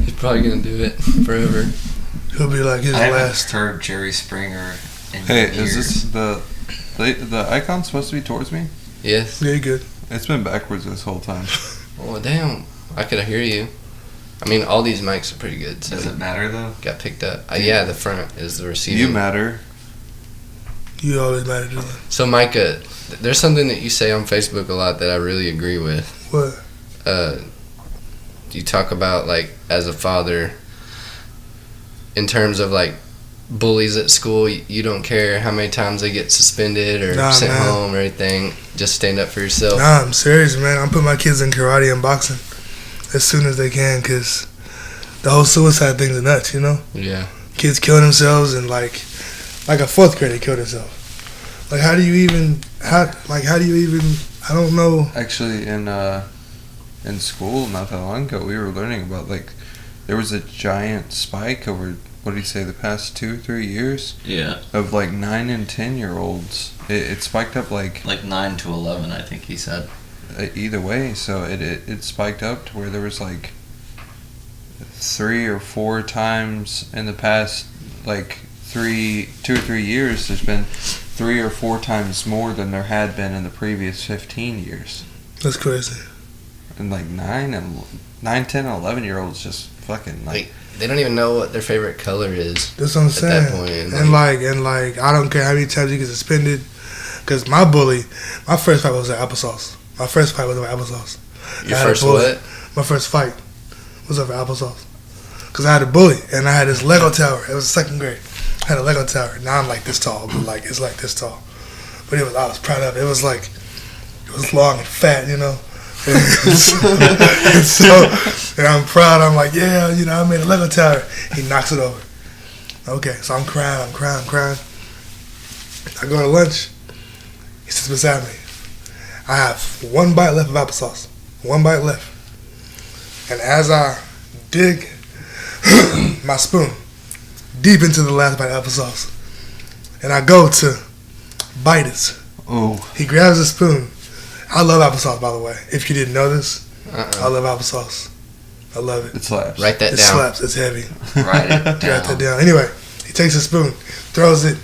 He's probably gonna do it forever. He'll be like his I haven't last. heard Jerry Springer in Hey, years. is this the icon supposed to be towards me? Yes. Yeah, you good. It's been backwards this whole time. Oh damn! I could hear you. I mean, all these mics are pretty good. So Does it matter though? got picked up. Yeah, the front is the receiving. You matter. You always matter, Dylan. So Micah, there's something that you say on Facebook a lot that I really agree with. What? You talk about, like, as a father, in terms of like bullies at school, you don't care how many times they get suspended or Nah, sent man. home or anything. Just stand up for yourself. Nah, I'm serious, man. I'm putting my kids in karate and boxing as soon as they can, because the whole suicide thing's nuts, you know? Yeah. Kids killing themselves, and like a 4th grader killed himself. Like, how do you even, I don't know. Actually, in in school not that long ago. We were learning about like there was a giant spike over what do you say the past 2 or 3 years Yeah. of like 9 and 10-year-olds. It spiked up like 9 to 11, I think he said. Either way. So it spiked up to where there was like 3 or 4 times in the past like 2 or 3 years. There's been 3 or 4 times more than there had been in the previous 15 years. That's crazy. And like 9, 10, and 11-year-olds just fucking Like, they don't even know what their favorite color is. That's what I'm at saying. that point. And like, I don't care how many times you get suspended. Because my bully, my first fight was at applesauce. My first fight was over applesauce. Your I had a first bully. what? My first fight was over applesauce. Because I had a bully, and I had this Lego tower. It was 2nd grade. I had a Lego tower. Now I'm like this tall, but like it's like this tall. But I was proud of it. It was like, it was long and fat, you know. and I'm proud. I'm like, yeah, you know, I made a Lego tower. He knocks it over. Okay, so I'm crying. I go to lunch. He sits beside me. I have 1 bite left of applesauce. 1 bite left. And as I dig my spoon deep into the last bite of applesauce, and I go to bite it, he grabs the spoon. I love applesauce, by the way. If you didn't know this, I love applesauce. I love it. It slaps. Write that It down. slaps. It's heavy. Write it Write that down. down. Anyway, he takes a spoon, throws it,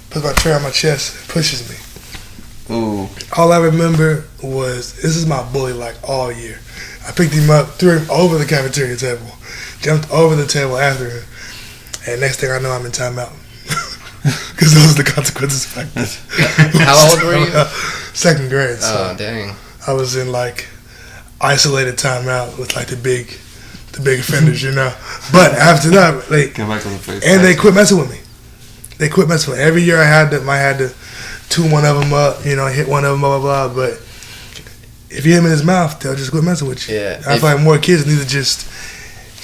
puts my tray on my chest, and pushes me. Ooh. All I remember was, this is my bully like all year. I picked him up, threw him over the cafeteria table, jumped over the table after him, and next thing I know, I'm in timeout. Because those are the consequences back then. How old were you? 2nd grade. So Oh, dang. I was in like isolated timeout with like the big offenders, you know. But after that, Come back on the face. and they quit messing with me. Every year I had to 2 one of them up, you know, hit one of them, blah, blah, blah. But if you hit him in his mouth, they'll just quit messing with you. Yeah. I feel like more kids need to just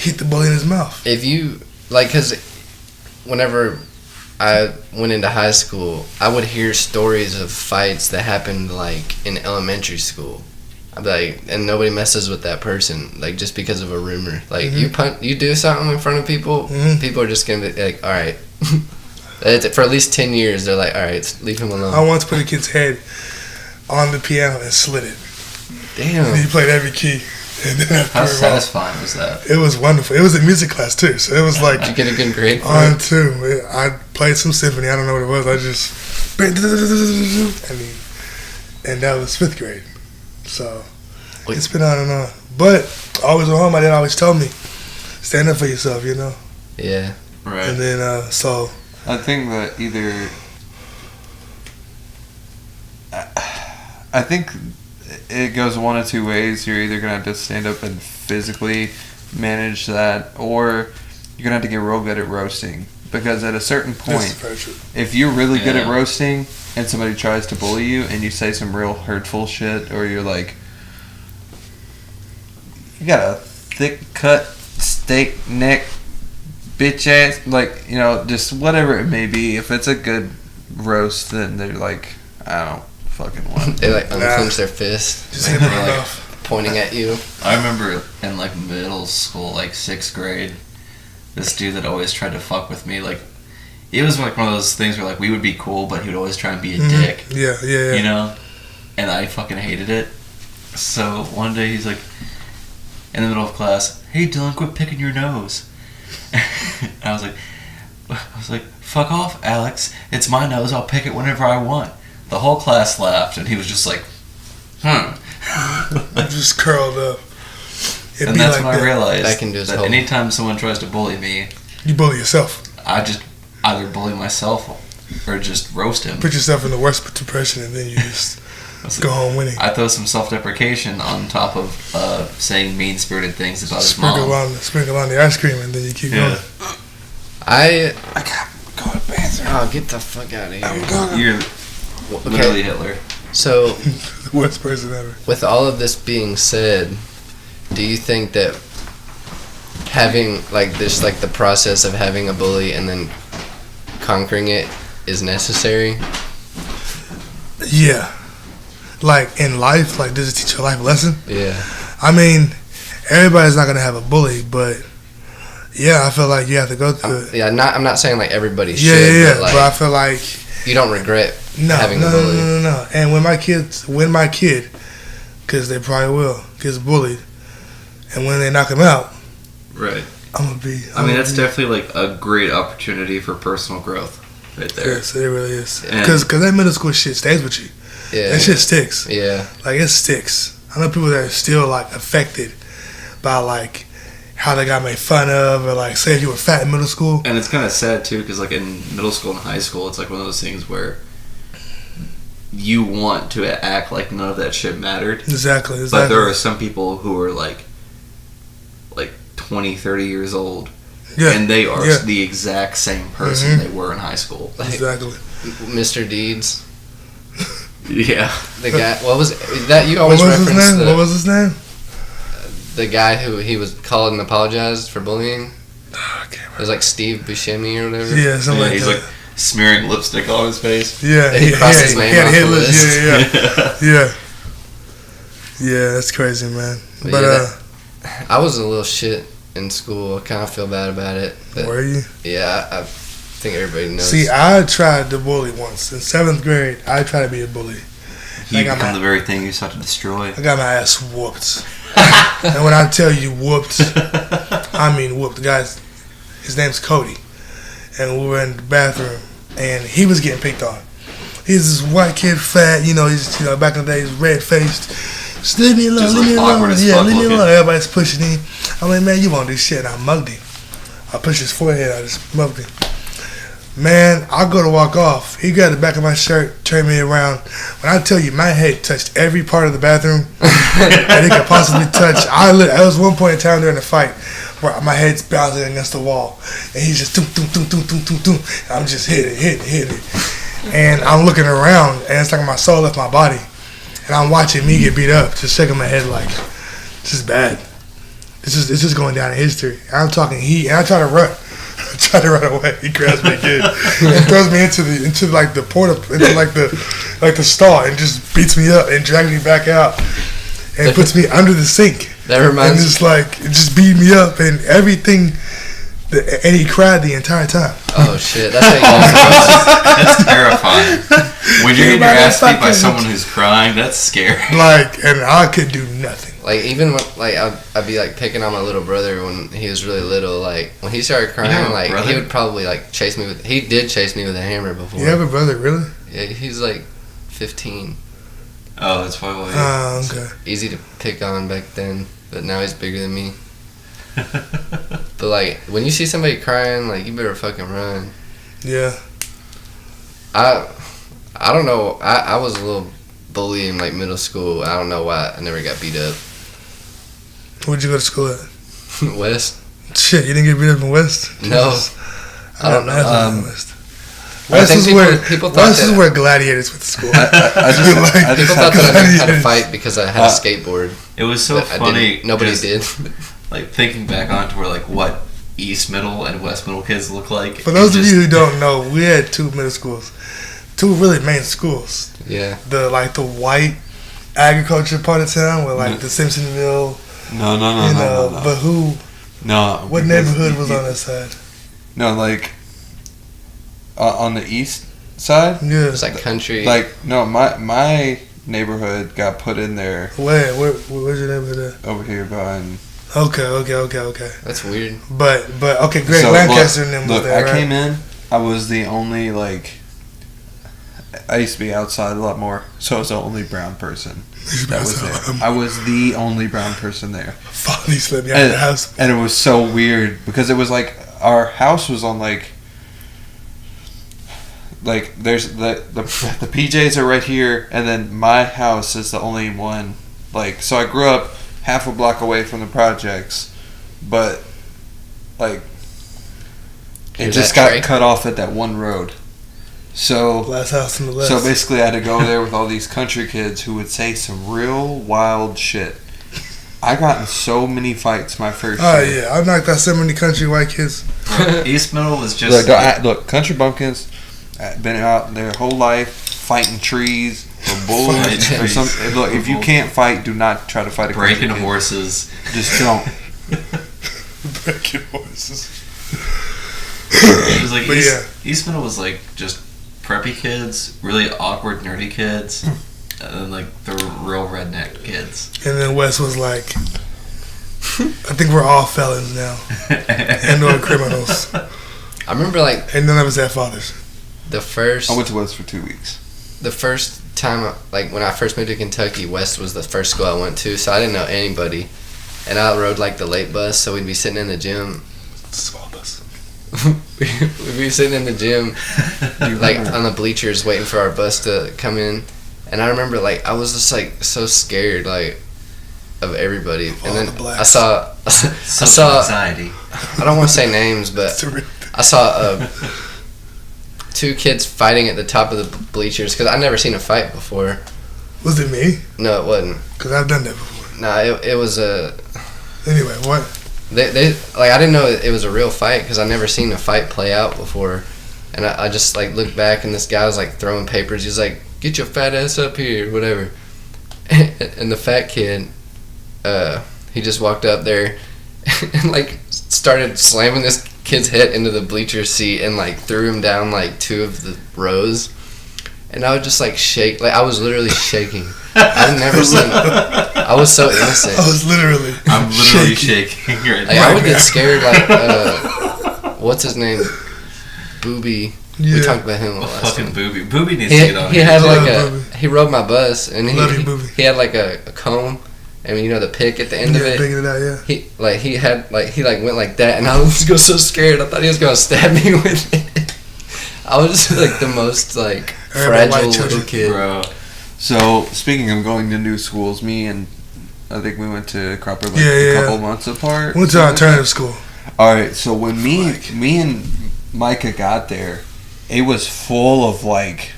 hit the bully in his mouth. If you, like, because whenever I went into high school, I would hear stories of fights that happened, like, in elementary school. I'd be like, and nobody messes with that person, like, just because of a rumor. Like, you do something in front of people, people are just going to be like, all right. For at least 10 years, they're like, all right, leave him alone. I once put a kid's head on the piano and slid it. Damn. He played every key. And then after How a while, satisfying was that? it was wonderful. It was a music class, too. So it was like Did you get a good grade for on it? 2. I played some symphony. I don't know what it was. I just... And that was 5th grade. So it's been on and on. But always at home, my dad always told me, stand up for yourself, you know? Yeah. Right. And then, so... I think that either. I think it goes one of 2 ways. You're either gonna have to stand up and physically manage that, or you're gonna have to get real good at roasting. Because at a certain That's point, very true. if you're really good at Yeah. roasting and somebody tries to bully you and you say some real hurtful shit, or you're like, you got a thick cut steak neck bitch ass, like, you know, just whatever it may be. If it's a good roast, then they're like, I don't fucking want They, like, Nah. unclench their fist, Just hit him in the Like- mouth. pointing at you. I remember in like middle school, like 6th grade, this dude that always tried to fuck with me, like, it was like one of those things where like we would be cool, but he would always try and be a dick, Yeah. you know? And I fucking hated it. So one day he's like, in the middle of class, hey Dylan, quit picking your nose. And I was like, fuck off, Alex. It's my nose. I'll pick it whenever I want. The whole class laughed, and he was just like, Just curled up. It'd And be that's like when I that. realized That can do his that whole- anytime someone tries to bully me, You bully yourself. I just either bully myself or just roast him. Put yourself in the worst depression, and then you just go home winning. I throw some self-deprecation on top of saying mean-spirited things about his Sprinkle mom. on the ice cream, and then you keep going. I gotta go to the bathroom. Oh, get the fuck out of here. You're literally Hitler. So, The worst person ever. with all of this being said, do you think that having, like, this, like, the process of having a bully and then conquering it is necessary? Yeah. Like, in life, like, does it teach you a life lesson? Yeah. I mean, everybody's not gonna have a bully, but yeah, I feel like you have to go through it. Yeah, I'm not saying like everybody should. Yeah. But, like, but I feel like you don't regret having no, a bully. No. And when my kid, because they probably will, gets bullied, and when they knock him out, Right. I'm gonna be. I mean, that's definitely like a great opportunity for personal growth, right there. Yes, it really is. And- Because that middle school shit stays with you. Yeah. That shit sticks. Yeah. Like, it sticks. I know people that are still, like, affected by, like, how they got made fun of, or, like, say if you were fat in middle school. And it's kind of sad too, because like in middle school and high school, it's like one of those things where you want to act like none of that shit mattered. Exactly. But there are some people who are like 20, 30 years old, Yeah. and they are Yeah. the exact same person they were in high school. Exactly. Mr. Deeds. Yeah. The guy. What was that? You always What was his reference name? What was his name? the guy who he was called and apologized for bullying. I can't It remember. was like Steve Buscemi or whatever. Yeah, something like He's that. like smearing lipstick on his face. Yeah, He crossed his name off the list. Yeah, that's crazy, man. But But yeah, I was a little shit in school. I kind of feel bad about it. But were you? yeah, I think everybody knows. See, I tried to bully once in 7th grade. I tried to be a bully. You I got become my- the very thing you sought to destroy. I got my ass whooped. And when I tell you whooped, I mean whooped. The guy's, his name's Cody, and we were in the bathroom, and he was getting picked on. He's this white kid, fat, he's back in the day, he's red faced. Just leave me alone, Just leave me like alone. awkward as Yeah, fuck leave me looking. alone. Everybody's pushing him. I'm like, man, you won't do shit. And I mugged him. I pushed his forehead. I just mugged him. Man, I go to walk off. He grabbed the back of my shirt, turned me around. When I tell you, my head touched every part of the bathroom that it could possibly touch. There was one point in time during the fight where my head's bouncing against the wall, and he's just doom. I'm just hitting it. And I'm looking around, and it's like my soul left my body. And I'm watching me get beat up, just shaking my head like, this is bad. It's just going down in history. I'm talking heat, and I try to run. I try to run away. He grabs me again and throws me into the stall and just beats me up and drags me back out and puts me under the sink. That And reminds just it just beat me up and everything. And he cried the entire time. Oh shit! That's how you That's terrifying. When you're getting your ass beat by someone who's crying, that's scary. And I could do nothing. Like even when, I'd be like picking on my little brother when he was really little. Like when he started crying, have a like brother? he would probably like chase me with. He did chase me with a hammer before. You have a brother, really? Yeah, he's like 15. Oh, that's probably why. Okay. Easy to pick on back then, but now he's bigger than me. But like when you see somebody crying, like you better fucking run. Yeah. I don't know. I was a little bully in like middle school. I don't know why I never got beat up. Where'd you go to school at? West? Shit, you didn't get beat up in West? No. I don't know. West. I West think is people thought West is that- where gladiators went to school. I just People thought that I knew how to fight because I had a skateboard. It was so But I funny. didn't. Nobody just, did. Like thinking back on to where like what East Middle and West Middle kids look like. For those of you who don't know, we had 2 middle schools, 2 really main schools. Yeah. The white agriculture part of town, with the Simpsonville. No. But who? No. What because neighborhood was you- on that side? No, on the east side. Yeah. It was like country. My neighborhood got put in there Where's your neighborhood over here behind. at? Okay. That's weird. But okay, Greg So, Lancaster and them was look, there, I right? came in. I was the only I used to be outside a lot more, so I was the only brown person that was there. I was the only brown person there. Finally let me out of the house. And it was so weird because it was our house was on there's the PJs are right here, and then my house is the only one. So I grew up half a block away from the projects, but it Here's just that got tray. cut off at that one road. So Last house on the left. so basically, I had to go there with all these country kids who would say some real wild shit. I got in so many fights my first Oh year. yeah, I knocked out so many country white kids. East Middle was just Look, country bumpkins, been out their whole life fighting trees or bullies. Fight Or some, look, if you can't fight, do not try to fight a breaking country kid. horses. Just don't. Breaking horses. It was like But East Middle was like just preppy kids, really awkward, nerdy kids, and then like the real redneck kids. And then Wes was like, I think we're all felons now. And or criminals. I remember like And none of us had fathers. the first I went to West for 2 weeks. the first time, like when I first moved to Kentucky, West was the first school I went to, so I didn't know anybody. And I rode like the late bus, so we'd be sitting in the gym. Small bus. We'd be sitting in the gym, like on the bleachers, waiting for our bus to come in. And I remember like I was just like so scared like of everybody. And All then the blacks. I saw Social anxiety. I don't want to say names, but I saw two kids fighting at the top of the bleachers because I'd never seen a fight before. Was it me? No, it wasn't. Because I've done that before. No, it was a. Anyway, what? They like I didn't know it was a real fight because I never seen a fight play out before, and I just like looked back and this guy was like throwing papers. He's like, "Get your fat ass up here," whatever. And the fat kid, he just walked up there and like started slamming this kid's head into the bleacher seat and like threw him down like 2 of the rows. And I would just like shake, like I was literally shaking. I've never seen. I was so innocent. I was literally. I'm literally shaking right Like now. I would get scared. Like what's his name? Booby. We Yeah. talked about him last Fucking time. Booby. Booby needs He, to get on he here. had Love like Booby. he rode my bus and Love you, Booby. he had like a comb and you know the pick at the end of Yeah, it. figured it out, yeah. He went like that and I was so scared. I thought he was gonna stab me with it. I was just like the most like Everybody fragile white little children. kid. Bro. So, speaking of going to new schools, me and I think we went to Cropper like Yeah, a yeah. couple months apart. Went to alternative school. All right, so when me and Micah got there, it was full of like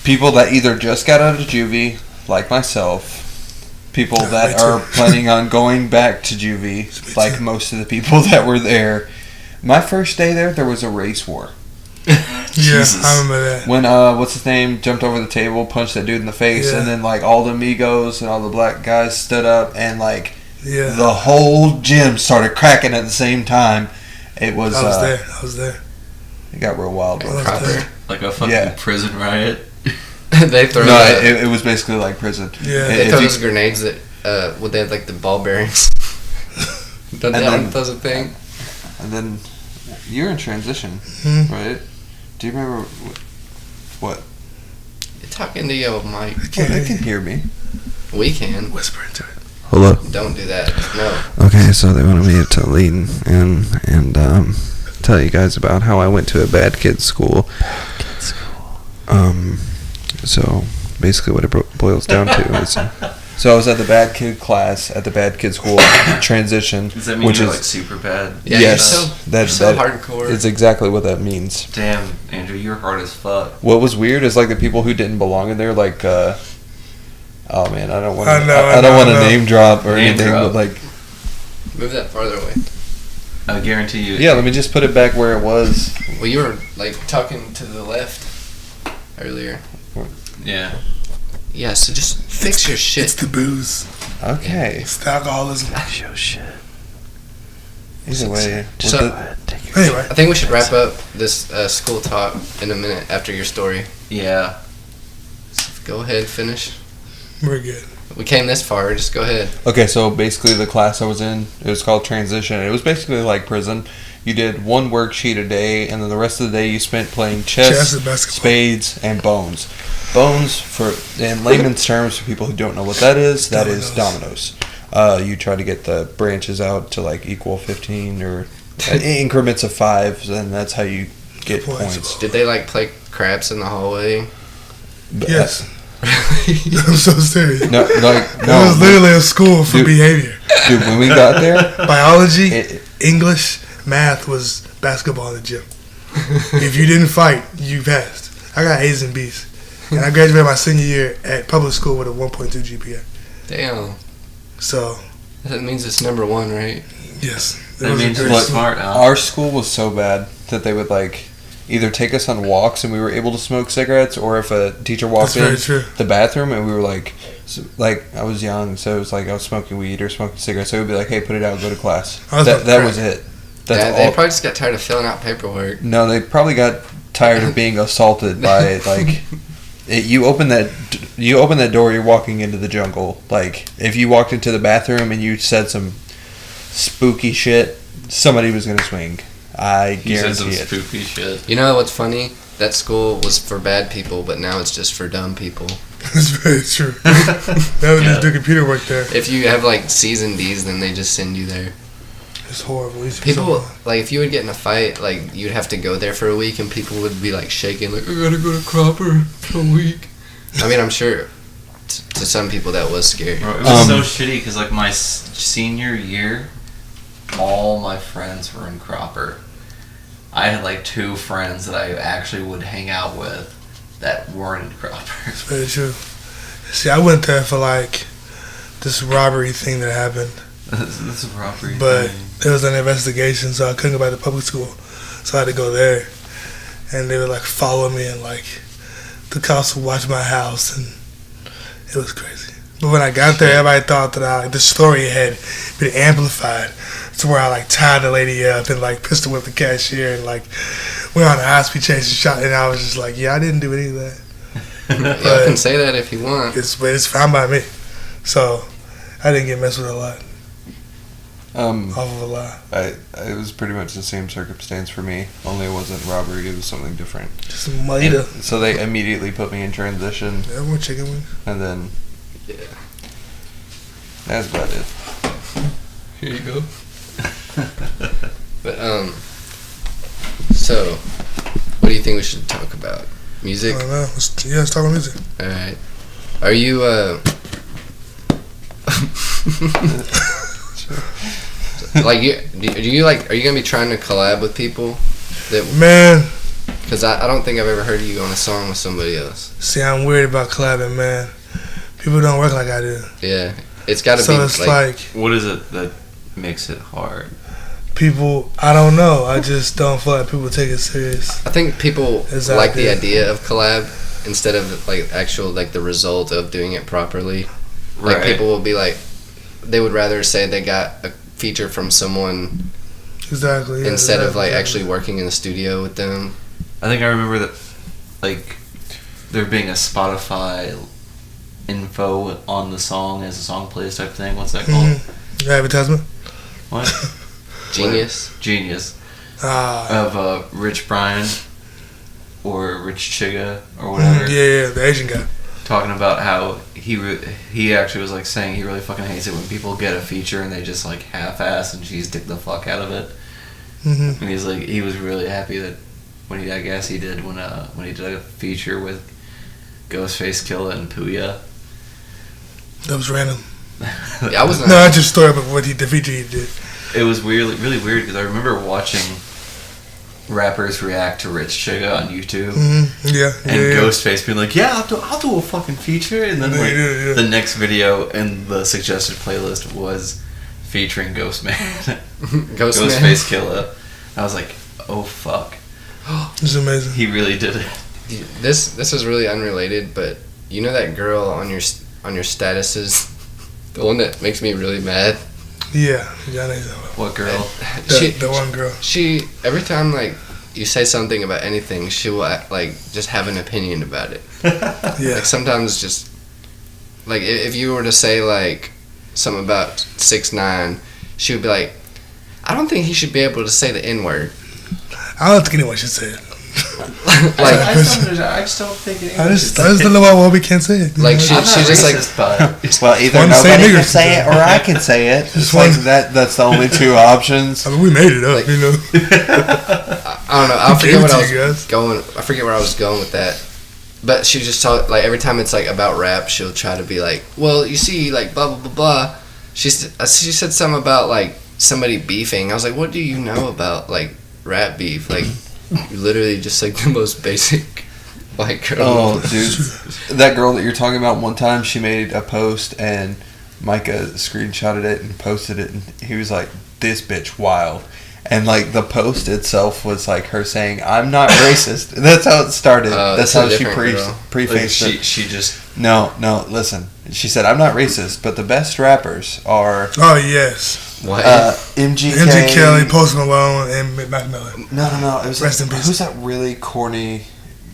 people that either just got out of juvie, like myself, people Yeah, that me too. are planning on going back to juvie, Me like too. most of the people that were there. My first day there was a race war. Yeah, I remember that. When what's his name jumped over the table, punched that dude in the face, Yeah. and then like all the amigos and all the black guys stood up, and like Yeah. the whole gym started cracking at the same time. It was. I was there. It got real wild. I was Proper. there. Like a fucking Yeah. prison riot. They throw No, the- it was basically like prison. Yeah. they If throw you- those grenades that they had like the ball bearings. Don't And they then- have those a thing? And then you're in transition, Hmm. right? Do you remember what? You're talking to your mic. Can't They hear can you. hear me. We can. Whisper into it. Hello. Don't do that. No. Okay, so they wanted me to lead and tell you guys about how I went to a bad kid school. So basically, what it boils down to is So I was at the bad kid class at the bad kid school transition, Does that mean which you're is like super bad? Yeah, yes, you're so, that you're so that hardcore. is exactly what that means. Damn, Andrew, you're hard as fuck. What was weird is like the people who didn't belong in there, like, oh man, I don't want to, I know, I don't want to I know. name drop or Name anything, drop. but like, Move that farther away. I guarantee you. yeah, let me just put it back where it was. Well, you were like talking to the left earlier. Yeah. Yeah, so just fix your It's shit. the booze. Okay. It's the alcoholism. Show shit. Either way, So- Anyway, I think we should wrap up this school talk in a minute after your story. Yeah. Go ahead, finish. we're good. We came this far, just go ahead. okay, so basically the class I was in, it was called transition. It was basically like prison. You did one worksheet a day, and then the rest of the day you spent playing Chess and basketball. spades, and bones. Bones, for in layman's terms, for people who don't know what that is dominoes. You try to get the branches out to like equal 15 or increments of 5, and that's how you get Points. points. Did they like play craps in the hallway? But, Yes. I'm so serious. No, like That no, was literally a school for Dude. behavior. dude. When we got there, Biology, it, English, math was basketball in the gym. If you didn't fight, you passed. I got A's and B's. And I graduated my senior year at public school with a 1.2 GPA. Damn. So, That means it's number 1, right? yes. It That was a means great you're school. smart, Al. our school was so bad that they would like either take us on walks and we were able to smoke cigarettes, or if a teacher walked in the bathroom and we were like I was young, so it was like I was smoking weed or smoking cigarettes, so it would be like, hey, put it out, go to class. That was it. They probably just got tired of filling out paperwork. No, they probably got tired of being assaulted by like. You open that door, you're walking into the jungle. Like, if you walked into the bathroom and you said some spooky shit, somebody was gonna swing. I guarantee it. Spooky shit. You know what's funny? That school was for bad people, but now it's just for dumb people. That's very true. Now they just do computer work there. If you have like C's and D's, then they just send you there. It's horrible. People, like, if you would get in a fight, like, you'd have to go there for a week, and people would be, like, shaking, like, I gotta go to Cropper for a week. I mean, I'm sure to some people that was scary. Bro, it was so shitty, because, like, my senior year, all my friends were in Cropper. I had, like, 2 friends that I actually would hang out with that weren't in Cropper. That's very true. See, I went there for, like, this robbery thing that happened. This is a robbery. But it was an investigation, so I couldn't go back to public school. So I had to go there. And they would, like, follow me, and, like, the cops would watch my house, and it was crazy. But when I got there, everybody thought that the story had been amplified to where I, like, tied the lady up and, like, pistol whipped the cashier and, like, went on a high-speed chase and shot. And I was just like, yeah, I didn't do any of that. Y'all can say that if you want. It's fine by me. So I didn't get messed with a lot. Off of a lie. It was pretty much the same circumstance for me, only it wasn't robbery, it was something different. Just some later. So they immediately put me in transition. Yeah, more chicken wings. And then, Yeah. that's about it. Here you go. But, so, what do you think we should talk about? Music? I don't know. Let's talk about music. Alright. Are you, like, are you gonna be trying to collab with people? Man. Because I don't think I've ever heard you on a song with somebody else. See, I'm worried about collabing, man. People don't work like I do. Yeah. It's gotta be, so it's like... What is it that makes it hard? People, I don't know. I just don't feel like people take it serious. I think people like the idea of collab instead of, like, actual, like, the result of doing it properly. Like, Right. people will be like, they would rather say they got a feature from someone Exactly. Yeah, instead of, like, exactly. actually working in the studio with them. I think I remember that, like, there being a Spotify info on the song as the song plays type thing. What's that called? Your advertisement? What? Genius. Genius. Ah. Of Rich Brian or Rich Chiga or whatever. Yeah, the Asian guy. Talking about how he actually was like saying he really fucking hates it when people get a feature and they just like half-ass and cheese dick the fuck out of it. Mm-hmm. And he's like, he was really happy that when he did a feature with Ghostface Killah and Puya. That was random. Yeah, I was not. No, that's just a story about the feature he did. It was really weird because I remember watching rappers react to Rich Chiga on YouTube. Mm-hmm. Yeah. And Ghostface being like, yeah, I'll do a fucking feature. And then like the next video in the suggested playlist was featuring Ghostman. Ghostface Killah. I was like, oh fuck. It's amazing. He really did it. This is really unrelated, but you know that girl on your statuses, the one that makes me really mad. Yeah, I know. What girl? The one girl. She every time like you say something about anything, she will like just have an opinion about it. Yeah. Like sometimes just like if you were to say like something about 6ix9ine, she would be like, I don't think he should be able to say the N-word. I don't think anyone should say it. Like I just don't think it. I just don't know why we can't say it. like she's just like well, either One say nobody nigger. can say it or I can say it. It's one- like that's the only two options. I mean, we made it up, Like- you know. I don't know. I Who forget gave what it I to was you guys? going. I forget where I was going with that. But she just talk like every time it's like about rap, she'll try to be like, well, you see, like blah blah blah blah. She said something about like somebody beefing. I was like, what do you know about like rap beef? Like you literally just like the most basic white girl. Oh, dude, that girl that you're talking about. One time, she made a post and Micah screenshotted it and posted it, and he was like, "This bitch wild." And like the post itself was like her saying, "I'm not racist." That's how it started. That's how she prefaced it. She just No, listen. She said, "I'm not racist, but the best rappers are Oh yes, What? MGK, MJ Kelly, Post Malone, and Mac Miller. No. It was Rest like, in peace. who's that really corny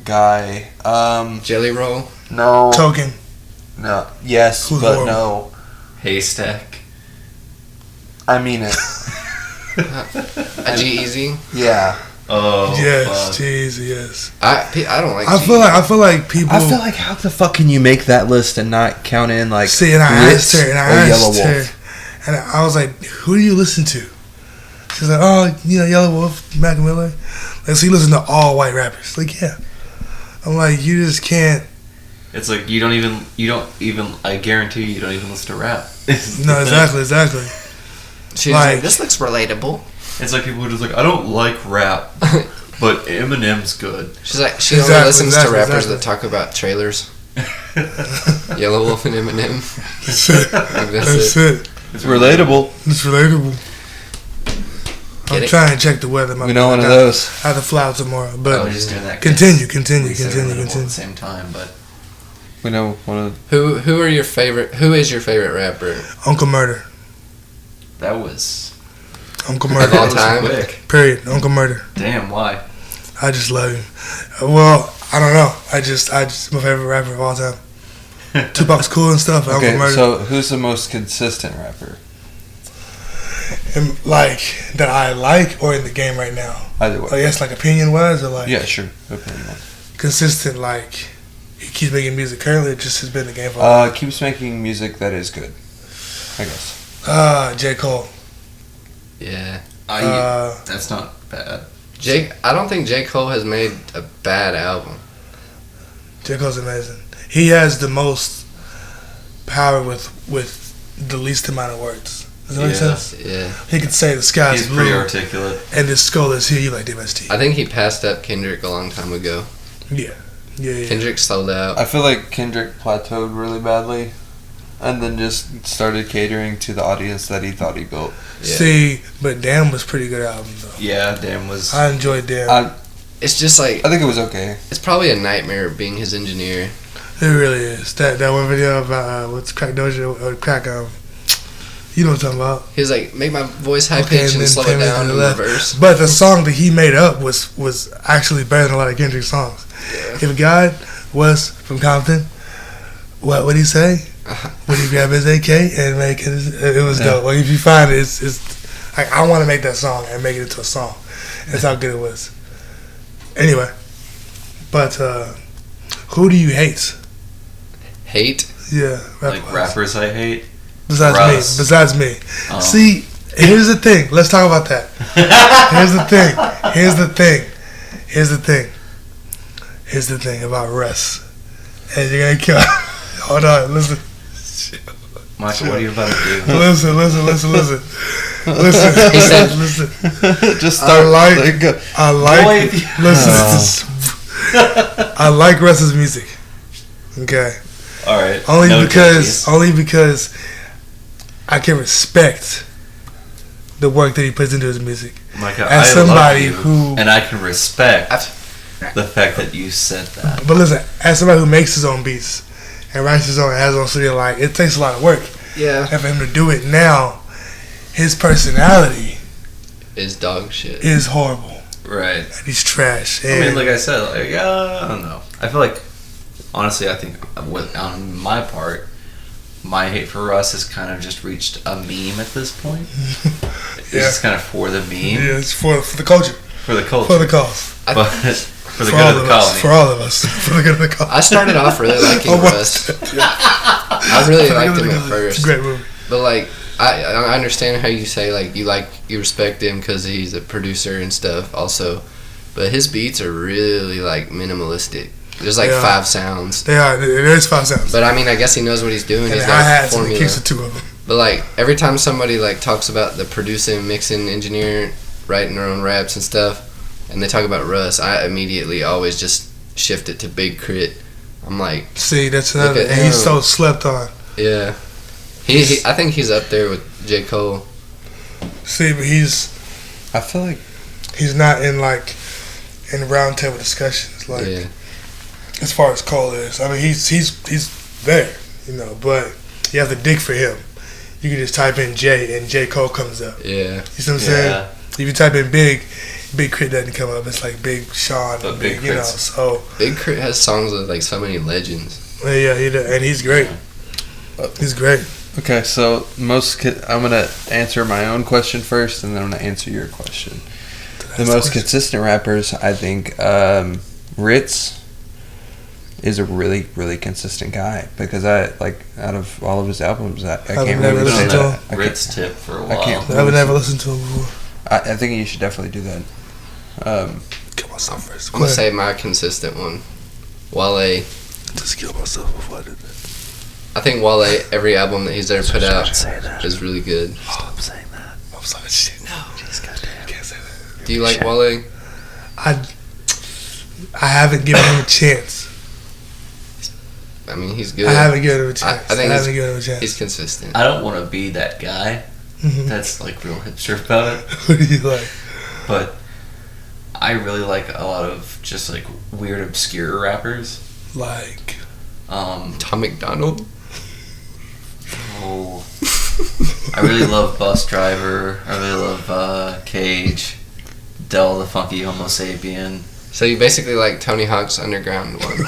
guy? Jelly Roll? No, Token. no. Yes, Who's but horrible? no. haystack. I mean it. A G-Eazy? Yeah. Oh, Yes, fuck. jeez, yes. I don't like I feel like people. I feel like how the fuck can you make that list and not count in like See, and I Ritz asked her, and or I Yellow asked her, Wolf? and I was like, "Who do you listen to?" She's like, "Oh, Yellow Wolf, Mac Miller." Like, so you listen to all white rappers? Like, yeah. I'm like, you just can't. It's like you don't even. I guarantee you don't even listen to rap. No, exactly. She's Like- like, this looks relatable. It's like people are just like, I don't like rap, but Eminem's good. She's like, she only Exactly, listens exactly, to rappers exactly. that talk about trailers. Yellow Wolf and Eminem. That's it. Like, That's it. It's relatable. It's relatable. Get I'm it? trying to check the weather. We know one of those. I have to fly out tomorrow, I but was just doing that. continue. We said relatable at Continue. the same time, but We know one of. Who is your favorite rapper Uncle Murder. that was Uncle of all Murder. that was time? quick. Period. Uncle Murder. Damn, why? I just love him. Well, I don't know. I just my favorite rapper of all time. Tupac's cool and stuff. But Okay, Uncle Murder. so who's the most consistent rapper? And, like that I like or in the game right now. Either way. I guess like opinion wise or like Yeah, sure. Opinion. consistent. Like he keeps making music currently. It just has been in the game for a while. Keeps making music that is good. I guess. J. Cole. Yeah. That's not bad. I don't think J. Cole has made a bad album. J. Cole's amazing. He has the most power with the least amount of words. Does that make sense? Yeah. He could say the sky's He's pretty blue articulate. and the skull is here. You like DMST? I think he passed up Kendrick a long time ago. Yeah. Kendrick sold out. I feel like Kendrick plateaued really badly, and then just started catering to the audience that he thought he built. Yeah. See, but Damn was a pretty good album though. Yeah, damn was. I enjoyed Damn. It's just like, I think it was okay. it's probably a nightmare being his engineer. It really is. That one video about what's Crack Doja or Crack you know what I'm talking about. He was like, make my voice high Okay, pitch and then slow it Taylor down to in the left. reverse. But the song that he made up was actually better than a lot of Kendrick songs. Yeah. If God was from Compton, what would he say? Would he grab his AK and make it? It was dope. Like if you find it, it's like I want to make that song and make it into a song. That's how good it was. Anyway, but who do you hate? Hate? Yeah, Like rappers I hate. Besides Russ. me. Besides me. Oh. See, here's the thing. Let's talk about that. Here's the thing about Russ. And you're gonna kill. Hold on, listen. Michael, what are you about to do? Listen. He said- Listen. Just start. I like. Boy, Listen. I like Russ's music. Okay. All right. Only no because judges. I can respect the work that he puts into his music. Micah, as I somebody love you, who- and I can respect the fact that you said that. But listen, as somebody who makes his own beats and writes his own, has his own studio, like it takes a lot of work. Yeah. And for him to do it now, his personality Is dog shit. is horrible. Right. And he's trash. I And mean, like I said, like I don't know. I feel like, honestly, I think on my part, my hate for Russ has kind of just reached a meme at this point. It's Yeah. just kind of for the meme, yeah, it's for the culture, for the culture, for the cause, but for the for good all of the of us, colony. for all of us, for the good of the cause. I started off really liking Russ. I really liked him at It's a first. great movie. But like, I understand how you say like you respect him because he's a producer and stuff also, but his beats are really like minimalistic. There's like They are. 5 sounds. They are. There's 5 sounds. But I mean, I guess he knows what he's doing. And He's the got a hi-hats and the formula. kicks are 2 of them. But like every time somebody like talks about the producing, mixing, engineering, writing their own raps and stuff, and they talk about Russ, I immediately always just shift it to Big Crit. I'm like, See, that's Look another. at And he's him. so slept on. yeah. He I think he's up there with J. Cole. See, but he's. I feel like He's not in like in round table discussions like Yeah. as far as Cole is. I mean, he's there, you know, but you have to dig for him. You can just type in J and J Cole comes up. Yeah. You see what I'm saying? If you type in Big Crit doesn't come up. It's like Big Sean, But Big, Big you know. Crit's- So Big Crit has songs with like so many legends. yeah, and he's great. He's great. okay. So I'm gonna answer my own question first, and then I'm gonna answer your question. The most consistent rappers, I think, Ritz is a really, really consistent guy because I like out of all of his albums, I can't never really say listened to that. him. Ritz tip for a I while. can't- I would never listen to him before. I think you should definitely do that. Kill myself first. I'm gonna say my consistent one. Wale. Just kill myself before I did that. I think Wale, every album that he's ever put out is really good. Stop saying that. I'm sorry. Shit. No. Jeez, goddamn. Can't say that. Do you like Wale? I haven't given him a chance. I mean, he's good. I haven't given him a chance. I think haven't given him a chance. He's consistent. I don't want to be that guy Mhm. that's like real hipster about it, What do you like? but I really like a lot of just like weird obscure rappers. Like, Tom McDonald? Oh, I really love Bus Driver. I really love Cage, Del the Funky Homo Sapien, So you basically like Tony Hawk's Underground one.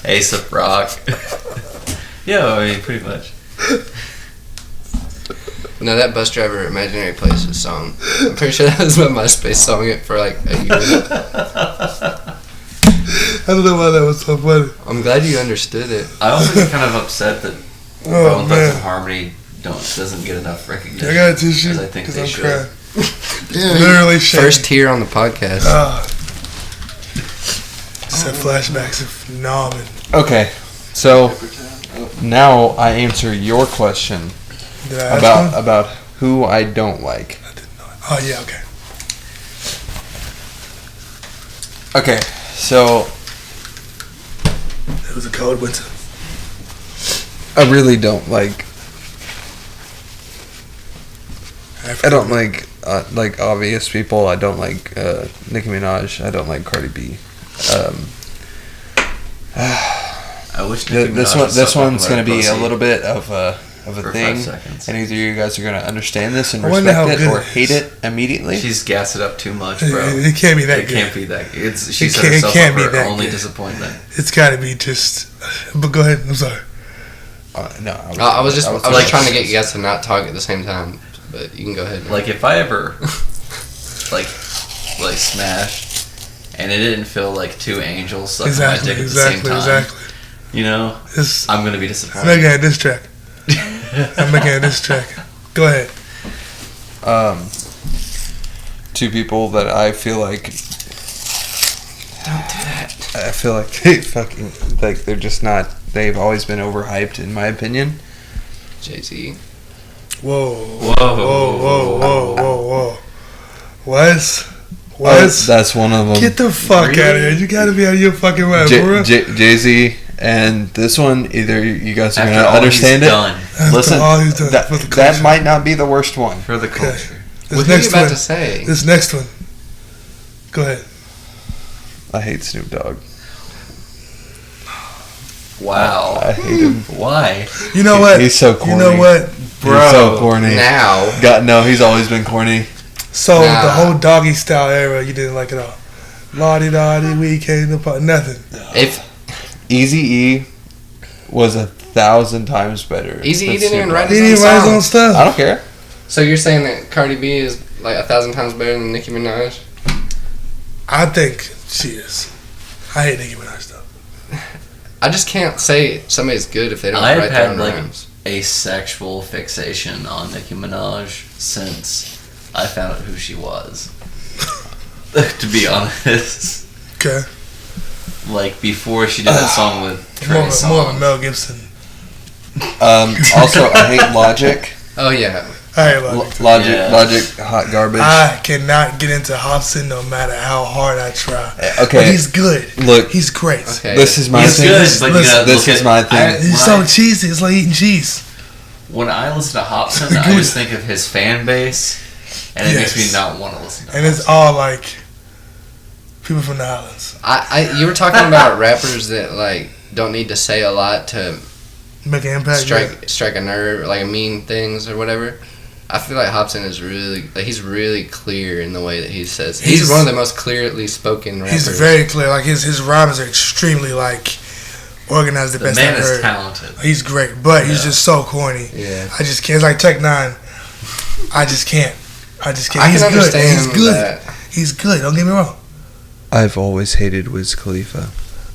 A$AP Rock. Yeah, I mean pretty much. No, that Bus Driver Imaginary Places song. I'm pretty sure that was my MySpace song it for like a year. I don't know why that was so funny. I'm glad you understood it. I also get kind of upset that Oh, Bone Thugs man. and Harmony doesn't get enough recognition. I got a tissue as I think because they I'm should. crying. Literally shaking. First tier on the podcast. Said flashbacks of Nam and Okay, so now I answer your question did I ask one? about who I don't like. Oh yeah, okay. Okay, so It was a cold winter. I really don't like. I don't like obvious people. I don't like Nicki Minaj. I don't like Cardi B. I wish Nicki This Minaj one, would this stop one's talking gonna about be a pussy little bit of a for 5 thing, seconds. and either you guys are gonna understand this and I wonder how respect it good or it hate is. it immediately. She's gassed it up too much, bro. It can't be that It good. can't be that. She It set can't- it herself can't up be for that only good. disappointment. It's got to be just. But go ahead. I'm sorry. No, I was just like- trying to get you guys to not talk at the same time, but you can go ahead. Like if I ever like smashed and it didn't feel like two angels sucking my dick at the same time, Exactly. you know, It's, I'm gonna be I'm disappointed. making a diss track. I'm making a diss track. Go ahead. Two people that I feel like. Don't do that. I feel like they fucking like they're just not. They've always been overhyped, in my opinion. Jay-Z. Whoa. Whoa. Whoa. Wes? That's one of them. Get the fuck out of here. You gotta be out of your fucking mind, bro. Jay-Z and this one, either you guys are After gonna all understand he's it. done Listen, all he's done that, for the that culture. might not be the worst one. for the culture. This What are you next about one. to say? This next one. Go ahead. I hate Snoop Dogg. Wow. I hate him. Why? You know what? He's so corny. You know what? Bro, He's so corny. now. No, he's always been corny. So Nah. the whole doggy style era, you didn't like it all. Lottie dottie, we came to party. Nothing. If Eazy-E was 1,000 times better. Eazy-E than didn't Snoop even Dogg. write He didn't write his own I stuff. don't care. so, you're saying that Cardi B is like 1,000 times better than Nicki Minaj? I think she is. I hate Nicki Minaj stuff. I just can't say somebody's good if they don't I've write their had own like rhymes. a sexual fixation on Nicki Minaj since I found out who she was. To be honest, Okay. like before she did that song with Trey More of a Songz. Mel Gibson. Also, I hate Logic. Oh, yeah. I hate Logic. Yeah. Logic, hot garbage. I cannot get into Hobson no matter how hard I try. Okay. But he's good. Look, He's great. Okay. this is my He's thing. good, This but you gotta this look is at- my thing. He's so cheesy. It's like eating cheese. When I listen to Hobson, I just think of his fan base and it makes me not want to listen to And it's all like people from the islands. You were talking about rappers that like don't need to say a lot to Make an impact. strike a nerve, like mean things or whatever. I feel like Hobson is really like he's really clear in the way that he says. He's one of the most clearly spoken rappers. He's very clear. Like his rhymes are extremely like organized. The best man I've is heard. talented. He's great, but he's just so corny. Yeah. I just can't. It's like Tech Nine. I just can't. I He's can good. understand He's good. that. He's good. Don't get me wrong. I've always hated Wiz Khalifa.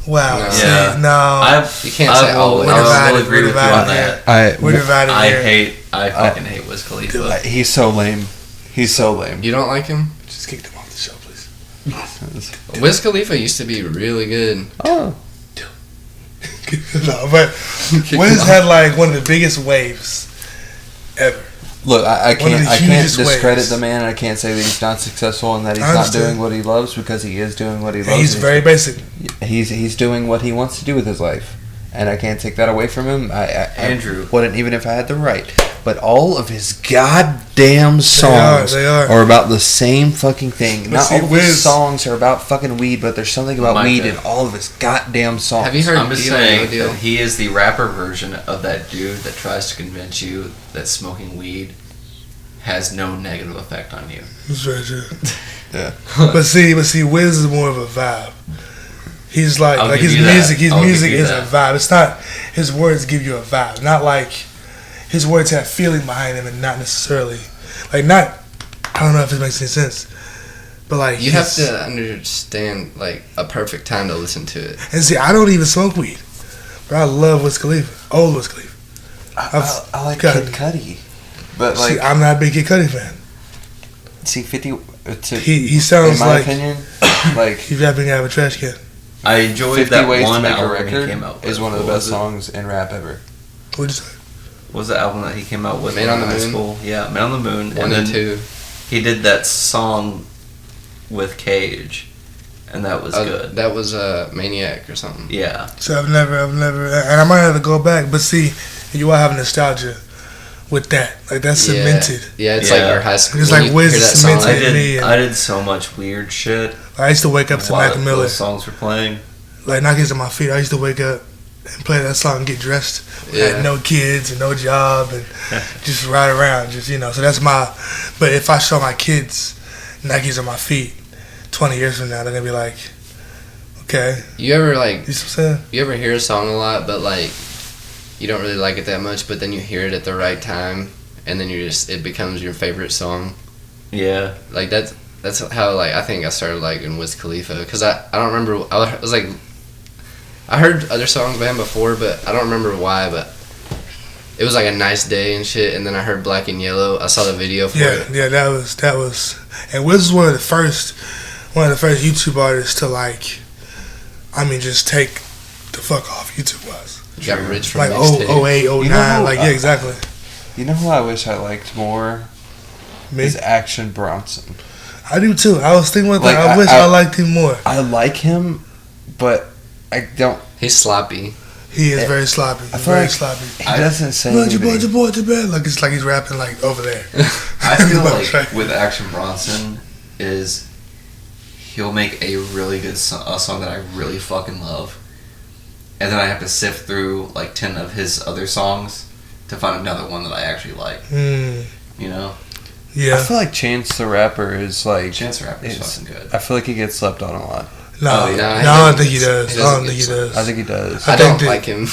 Wow. No. See, Yeah. no. You can't say always. I will agree with you on that. We're divided here. I fucking hate Wiz Khalifa. He's so lame. He's so lame. You don't like him? Just kick him off the show, please. Wiz Khalifa used to be really good. Oh. No, but Wiz had like one of the biggest waves ever. Look, I One of can't the I can't hugest discredit waves. the man. I can't say that he's not successful and that he's I not understand. doing what he loves, because he is doing what he loves. He's very basic. He's doing what he wants to do with his life, and I can't take that away from him. Andrew. I wouldn't, even if I had the right. But all of his goddamn songs They are. are about the same fucking thing. But Not see, all of Wiz- his songs are about fucking weed, but there's something about Micah. weed in all of his goddamn songs. Have you heard I'm just Deal or saying No Deal? that he is the rapper version of that dude that tries to convince you that smoking weed has no negative effect on you. That's very true. Yeah. But see, Wiz is more of a vibe. He's like I'll give his you that. music. His I'll give music you is that. a vibe. It's not his words give you a vibe. Not like his words have feeling behind them, and not necessarily like not. I don't know if it makes any sense, but like You have his- to understand like a perfect time to listen to it. And see, I don't even smoke weed, but I love Wiz Khalifa. Old Wiz Khalifa. I like Cudi. Kid Cudi. But like, See, I'm not a big Kid Cudi fan. see, 50. He sounds in my like opinion, like he's rapping out of a trash can. I enjoyed 50 that Ways to one Make a album he Record came out with. is one of the What best was it? songs in rap ever. What'd you say? What was the album that he came out with? Man on the in high Moon? School? Yeah, Man on the Moon. One and two. He did that song with Cage, and that was good. That was Maniac or something. Yeah. So I've never, and I might have to go back. But see, you all have nostalgia with that. Like that's cemented. Yeah, it's Yeah. like your high school. It's when like you Wiz hear is that song, cemented. I me did. and- I did so much weird shit. I used to wake up to while Mac Miller, those songs were playing. like Knock It to My Feet. I used to wake up and play that song and get dressed. I Yeah. had no kids and no job and just ride around, just So that's my. But if I show my kids Nikes on my feet, 20 years from now, they're gonna be like, okay, You ever like you see what I'm saying? you ever hear a song a lot, but like you don't really like it that much, but then you hear it at the right time, and then it becomes your favorite song. Yeah. Like that's how like I think I started liking Wiz Khalifa, because I don't remember. I was like, I heard other songs by him before, but I don't remember why. But it was like a nice day and shit, and then I heard Black and Yellow. I saw the video for it. Yeah, that was, and Wiz was one of the first YouTube artists to like, just take the fuck off YouTube was. Got rich from Like mixtape. 08, 09, You know, like yeah, exactly. You know who I wish I liked more? Me, Is Action Bronson. I do too. I was thinking about that. Like, I wish I- I liked him more. I like him, but I don't. He's sloppy. He is very sloppy. I He's feel very like sloppy. He doesn't say Bunch of anything. boy to bed. Like it's like he's rapping like over there. I feel Right. like with Action Bronson is he'll make a really good a song that I really fucking love, and then I have to sift through like 10 of his other songs to find another one that I actually like. You know, I Yeah. feel like Chance the Rapper is like. Chance the Rapper is It's- fucking good. I feel like he gets slept on a lot. No, Oh, yeah. no, He I don't doesn't think he get- does. he I doesn't don't think he get does. I think he does. I I don't think like him.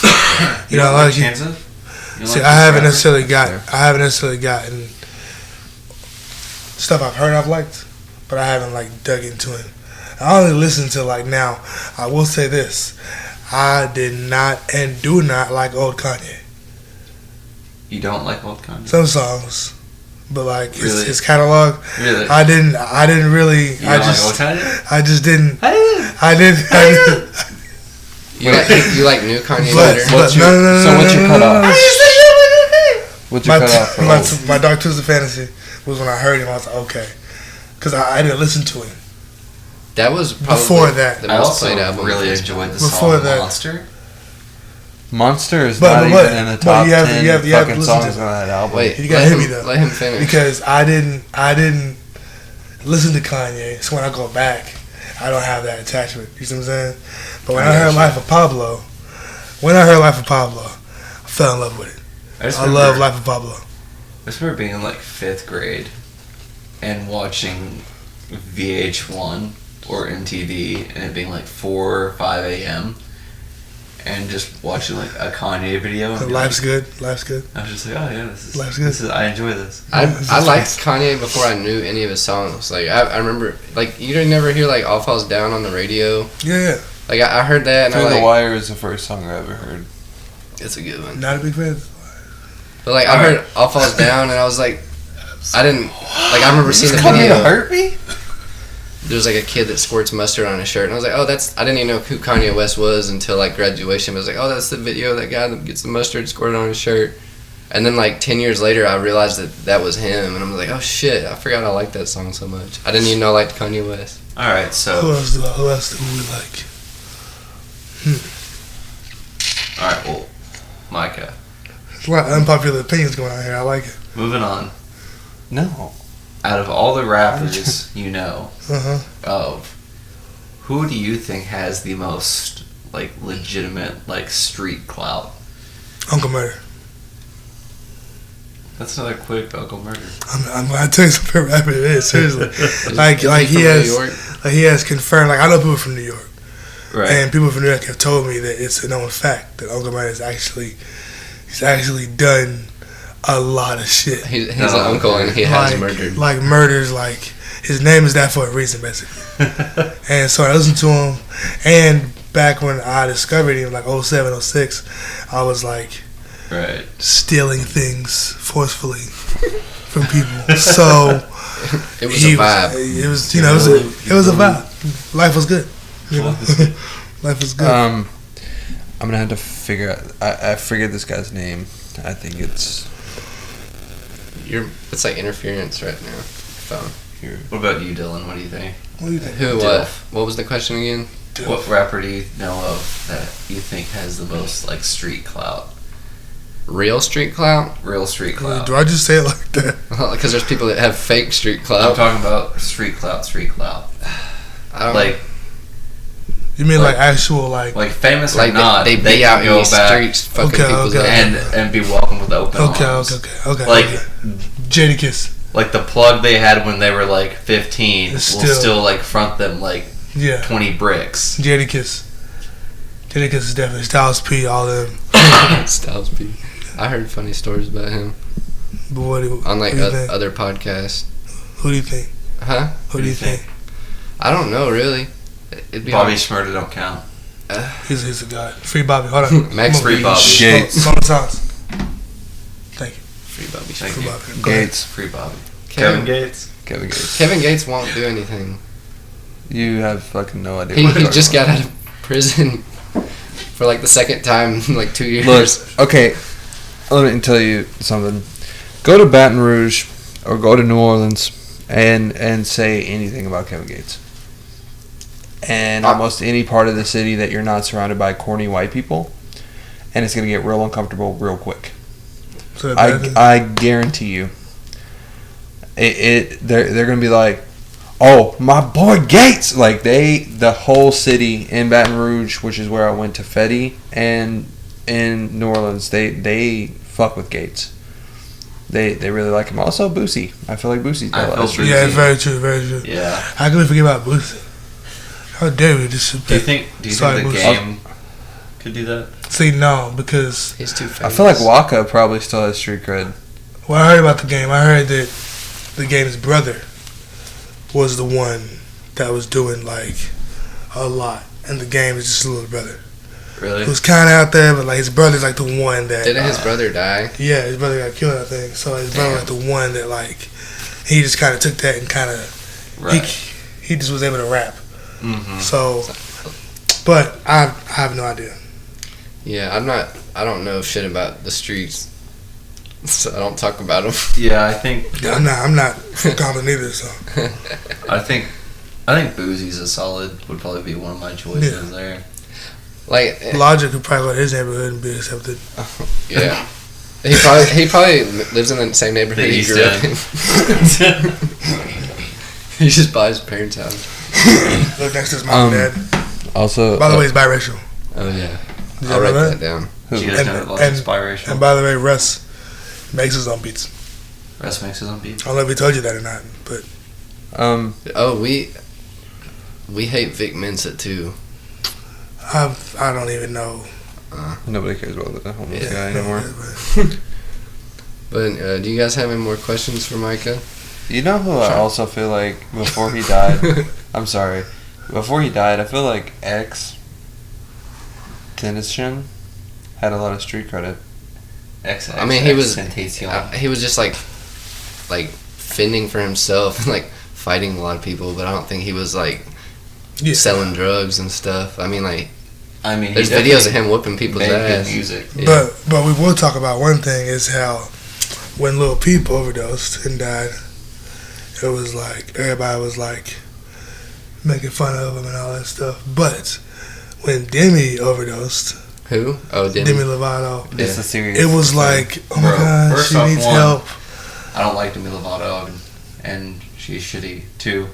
You know, like Chance? You don't See, like I haven't Chance necessarily the Rapper? gotten stuff I've heard I've liked, but I haven't like dug into it. I only listen to like now. I will say this: I did not and do not like old Kanye. You don't like old Kanye? Some songs, but like Really? his catalog, Really? I didn't really. You I don't just like old Kanye? I just didn't. Hey! I didn't. You like new Kanye But, better? but no. So what's your cutoff? no. What's your My, cutoff for my, old? my Dark Twisted Fantasy was when I heard him. I was like, okay, because I didn't listen to him. That was probably Before that. the I most also played album. really of his enjoyed the Before song that. Monster. Monster is But- not but- even in the but top you have to- 10 you have to fucking listen to songs it. on that album. Wait, You gotta hit me though. let him finish. Because I didn't listen to Kanye. So when I go back, I don't have that attachment. You see what I'm saying? But when I heard Life of Pablo, I fell in love with it. I love Life of Pablo. I just remember being in like 5th grade and watching VH1 or MTV and it being like 4 or 5 a.m. and just watching like a Kanye video. And Life's like, good. Life's good. I was just like, oh yeah, Life's good. I enjoy this. I liked Kanye before I knew any of his songs. Like I remember, like you didn't never hear like All Falls Down on the radio. Yeah. Like I heard that and Through I the like Wire is the first song I ever heard. it's a good one. Not a big fan. But like I heard All Falls Down and I was like, I didn't like. I remember seeing the Coming to video. hurt me? There was like a kid that squirts mustard on his shirt, and I was like, oh, that's. I didn't even know who Kanye West was until like graduation. But I was like, oh, that's the video, that guy that gets the mustard squirted on his shirt. And then like 10 years later, I realized that was him, and I'm like, oh shit, I forgot I liked that song so much. I didn't even know I liked Kanye West. All right, Who so else do we like? all right, well, Micah, There's a lot of unpopular opinions going on here. I like it. moving on. No. Out of all the rappers you know Uh-huh. of, who do you think has the most like legitimate like street clout? Uncle Murder. That's another quick Uncle Murder. I'm gonna tell you some favorite rapper it is, seriously. like Is he he from New has York? like he has confirmed, like I know people from New York. Right. And people from New York have told me that it's a known fact that Uncle Murder he's actually done a lot of shit. He's an uncle and he has murdered. Like murders, like his name is that for a reason, basically. And so I listened to him, and back when I discovered him, like 07, 06, I was like Right. stealing things forcefully from people. So It was a vibe. It was, you know, it was a vibe. Life was good. You know? Life was good. I'm gonna have to figure out. I figured this guy's name. I think it's It's like interference right now. Phone. here. What about you, Dylan? What do you think? What do you think? Who? What? What was the question again? What rapper do you know of that you think has the most like street clout? Real street clout? Real street clout. Do I just say it like that? Because there's people that have fake street I'm clout. talking about street clout. Street clout. I don't Like You mean Like- like actual like? like famous like or not, they can be out in go these back streets fucking Okay, people's okay. up. and be welcomed with open Okay, arms. okay. Like Jadakiss. like the plug they had when they were like 15 will It's still- still like front them like Yeah. 20 bricks. Jadakiss. Jadakiss is definitely Styles P. All them. Styles P. I heard funny stories about him But what do on like who do you think? other podcasts. Who do you think? Huh? Who do you think? I don't know really. It'd be Bobby hard. Shmurda don't count. He's a guy. Free Bobby. Hold on. Max Free Bobby. Gates. Moment of silence. Thank you. Free Bobby. Thank Free you. Bobby. Go ahead. Gates. Free Bobby. Kevin Gates. Kevin Gates. Kevin Gates won't do anything. You have fucking no idea. He what you're just talking got out of prison for like the second time in like 2 years. Look, okay, let me tell you something. Go to Baton Rouge or go to New Orleans and say anything about Kevin Gates. And almost any part of the city that you're not surrounded by corny white people, and it's going to get real uncomfortable real quick. So I guarantee you. They're going to be like, oh, my boy Gates! Like, the whole city in Baton Rouge, which is where I went to Fetty, and in New Orleans, they fuck with Gates. They really like him. Also, Boosie. I feel like Boosie's got a lot of street. Yeah, it's very true. Very true. Yeah. How can we forget about Boosie? How dare we just? Do you think Sorry, the Boosie. game could do that? See, no, because He's too I famous. feel like Waka probably still has street cred. well, I heard about the game. I heard that the game's brother was the one that was doing like a lot, and the game is just a little brother. Really? It was kind of out there, but like his brother's like the one that. Didn't his brother die? Yeah, his brother got killed, I think. So his brother like the one that like he just kind of took that and kind of Right. he just was able to rap. Mm-hmm. So, but I have no idea. Yeah, I don't know shit about the streets, so I don't talk about them. Yeah, I think I'm not confident either. So I think Boosie's a solid would probably be one of my choices there. Like, Logic could probably go to his neighborhood and be accepted. yeah. He probably lives in the same neighborhood he grew up in. He just buys his parents' house. Live next to his mom and dad. Also, By the way, he's biracial. Oh yeah. Did I'll you write know that down. Do you guys know that Logic's biracial? And by the way, Russ makes his own beats. Russ makes his own beats. I don't know if he told you that or not, but Oh, we hate Vic Mensa too. I don't even know. nobody cares about the homeless guy no, anymore. But do you guys have any more questions for Micah? You know who I also feel like before he died? I'm sorry. Before he died, I feel like X Tennyson had a lot of street credit. I mean, he was just like fending for himself and like fighting a lot of people, but I don't think he was like selling drugs and stuff. I mean, there's videos of him whooping people's ass. Music. Yeah. But we will talk about one thing is how when Lil Peep overdosed and died, it was like everybody was like making fun of him and all that stuff. But when Demi overdosed, Who? Oh, Demi Lovato, It's a serious. it was like, oh my Bro, god, first she off, needs one, help. I don't like Demi Lovato, and she's shitty too.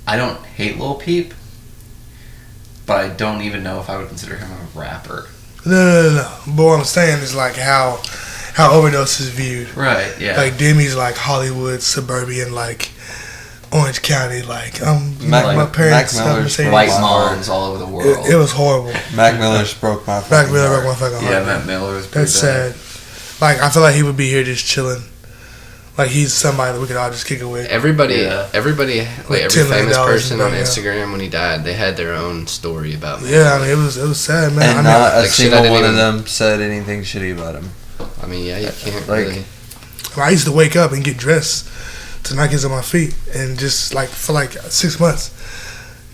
I don't hate Lil Peep, but I don't even know if I would consider him a rapper. No. But what I'm saying is like how overdose is viewed. Right, yeah. Like Demi's like Hollywood, suburban, like Orange County, like my parents have Mercedes. White moms all over the world. It was horrible. Mac Miller's broke my Mac fucking Miller heart. broke my fucking heart. Yeah, Matt Miller was pretty That's bad. sad. Like I feel like he would be here just chilling. Like he's somebody that we could all just kick it with. Everybody, Yeah. like every $10 famous million person on and Instagram when he died, they had their own story about him. Yeah, I mean it was sad, man. And I not a like, shit I single didn't one of even- them said anything shitty about him. I mean, yeah, you can't Like- really. I used to wake up and get dressed to knock his on my feet, and just like for like 6 months,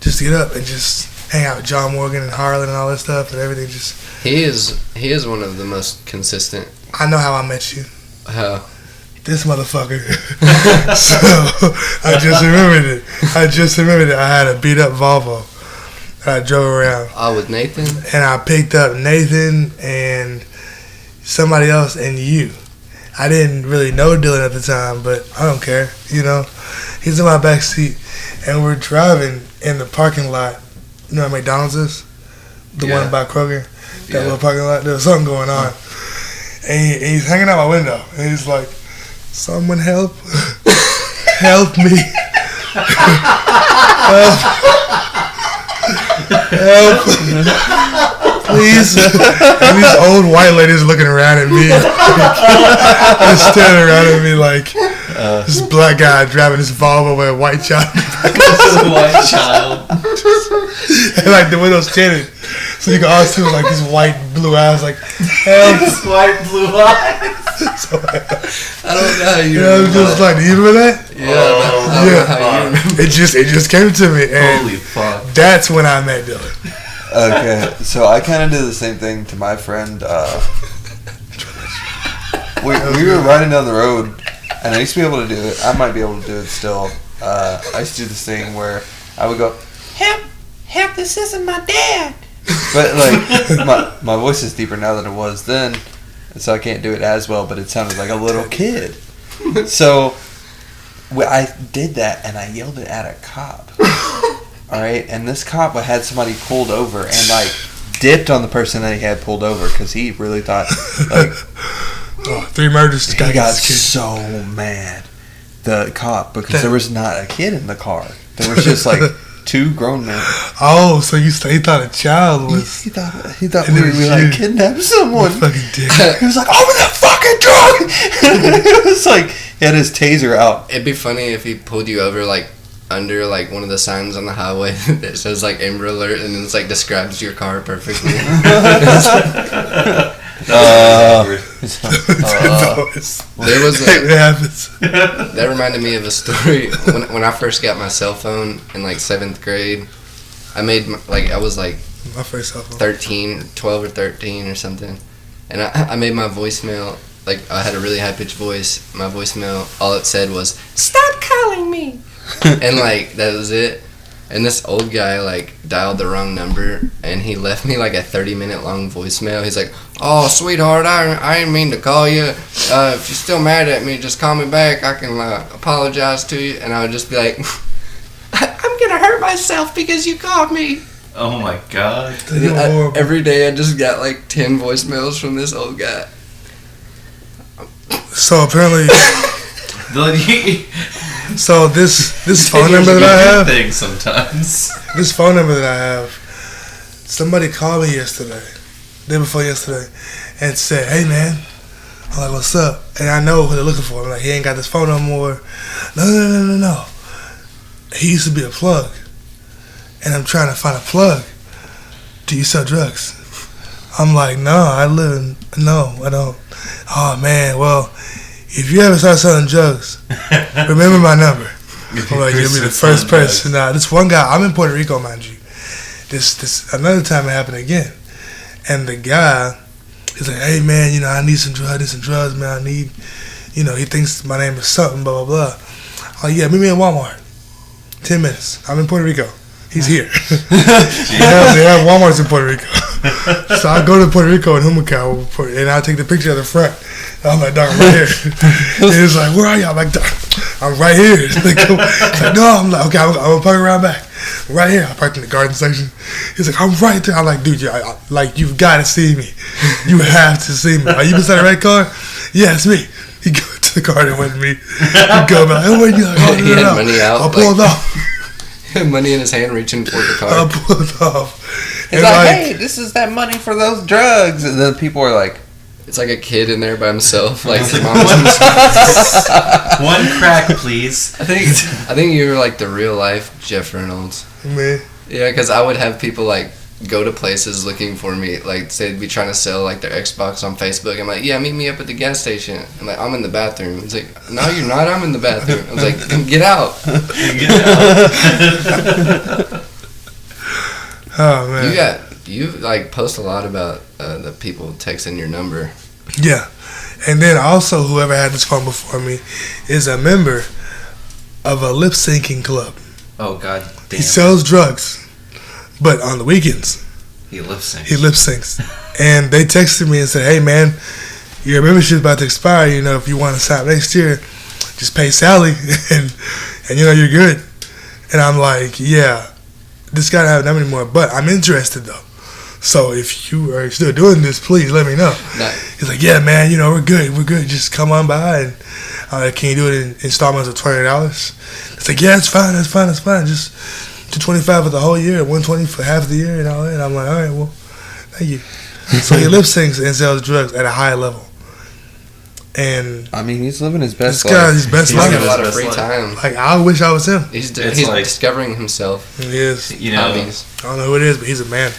just to get up and just hang out with John Morgan and Harlan and all that stuff and everything. Just He is one of the most consistent. I know how I met you. How? This motherfucker. So I just remembered it. I had a beat up Volvo that I drove around, With Nathan. and I picked up Nathan and somebody else and you. I didn't really know Dylan at the time, but I don't care. You know, he's in my back seat, and we're driving in the parking lot. You know where McDonald's is? The Yeah. one by Kroger. That Yeah. little parking lot. There was something going on, and he's hanging out my window, and he's like, "Someone help, help me, help, please." And these old white ladies looking around at me, just standing around at me like this black guy driving his Volvo with a white child, White child. and like the windows tinted, so you can all see like these white blue eyes, like help. White blue eyes. So, I don't know how you. yeah, I'm just like, do you remember that? Yeah, but I don't know Yeah. how you remember. It just came to me, and Holy fuck. that's when I met Dylan. Okay, so I kind of did the same thing to my friend. We were riding down the road, and I used to be able to do it. I might be able to do it still. I used to do this thing where I would go, help, this isn't my dad. But like, my voice is deeper now than it was then, so I can't do it as well, but it sounded like a little kid. So I did that, and I yelled it at a cop. All right, and this cop had somebody pulled over and like dipped on the person that he had pulled over because he really thought like 3 murders. he got so mad, the cop, because there was not a kid in the car. There was just like 2 grown men. Oh, so he thought a child was He thought we And it was like you. kidnapped someone. fucking dick. He was like, "Oh, the fucking drunk!" It was like he had his taser out. It'd be funny if he pulled you over like under like one of the signs on the highway that says like Amber Alert and it's like describes your car perfectly. There was It happens. that reminded me of a story when I first got my cell phone in like 7th grade. I was like My first cell phone. 12 or 13 or something, and I made my voicemail, like I had a really high pitched voice. My voicemail, all it said was "Stop calling me," and like that was it. And this old guy like dialed the wrong number, and he left me like a 30-minute long voicemail. He's like, "Oh, sweetheart, I didn't mean to call you. If you're still mad at me, just call me back. I can apologize to you." And I would just be like, "I'm gonna hurt myself because you called me." Oh my god. Every day I just got like 10 voicemails from this old guy. So apparently, so this phone number that I have, things sometimes. this phone number that I have, somebody called me yesterday, day before yesterday, and said, "Hey man," I'm like, "What's up?" And I know who they're looking for. I'm like, "He ain't got this phone no more." No. He used to be a plug, and I'm trying to find a plug. Do you sell drugs? I'm like, no, I don't. Oh man, well, if you ever start selling drugs, remember my number. I'm like, you'll be the first person. Nah, this one guy, I'm in Puerto Rico, mind you. This another time it happened again, and the guy, he's like, "Hey man, I need some drugs, man. I need, he thinks my name is something, blah blah blah." Oh yeah, meet me in Walmart. 10 minutes. I'm in Puerto Rico. He's here. They have Walmarts in Puerto Rico. So I go to Puerto Rico in Humacao, and I take the picture of the front. I'm like, "Dog, I'm right here." And he's like, "Where are you?" I'm like, "Dog, I'm right here." It's like, "No." I'm like, "Okay, I'm gonna park around back. Right here." I parked in the garden section. He's like, "I'm right there." I'm like, "Dude, you've got to see me. You have to see me. Are you beside the red car?" "Yeah, it's me." He go to the garden with me. He go back. "Oh, wait, no, He had money out. I'll pull it off. Money in his hand, reaching for the car. I'll pull it off. He's like, "Hey, this is that money for those drugs." And then people are like, It's like a kid in there by himself. Like, It's like, mom. one crack, please. I think you were like the real life Jeff Reynolds. Man. Yeah, because I would have people like go to places looking for me. Like, say they'd be trying to sell like their Xbox on Facebook. I'm like, "Yeah, meet me up at the gas station." I'm like, "I'm in the bathroom." He's like, "No, you're not. I'm in the bathroom." I was like, "Get out." Oh man. You like post a lot about the people texting your number. Yeah. And then also, whoever had this phone before me is a member of a lip syncing club. Oh god damn. He sells drugs, but on the weekends He lip syncs. he lip syncs. And they texted me and said, "Hey man, your membership's about to expire. If you want to sign up next year, just pay Sally, and you're good." And I'm like, "Yeah, this guy don't have them anymore, but I'm interested though. So if you are still doing this, please let me know." Nice. He's like, "Yeah, man, we're good. Just come on by, and can you do it in installments of $20?" It's like, "Yeah, it's fine. Just $25 for the whole year, $120 for half the year, and all that." And I'm like, "All right, well, thank you." So he lip syncs and sells drugs at a high level. And I mean, he's living his best this guy, life. his best He's life. got a lot of Best free life. time. Like, I wish I was him. He's It's like- discovering himself. He is. Hobbies. I don't know who it is, but he's a man.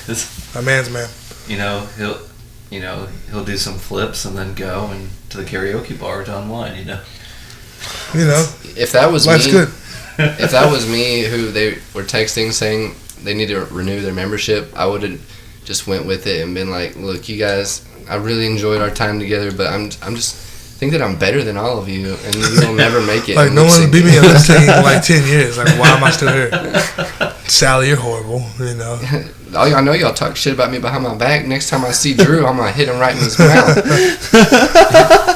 A man's man. He'll do some flips and then go and to the karaoke bar to unwind. If that was Life's me, good. if that was me who they were texting saying they need to renew their membership, I would have just went with it and been like, "Look, you guys, I really enjoyed our time together, but I'm just think that I'm better than all of you, and you'll never make it." Like, no one's beat me in lip syncing in like 10 years. Like, why am I still here? Sally, you're horrible, I know y'all talk shit about me behind my back. Next time I see Drew, I'm gonna hit him right in his mouth.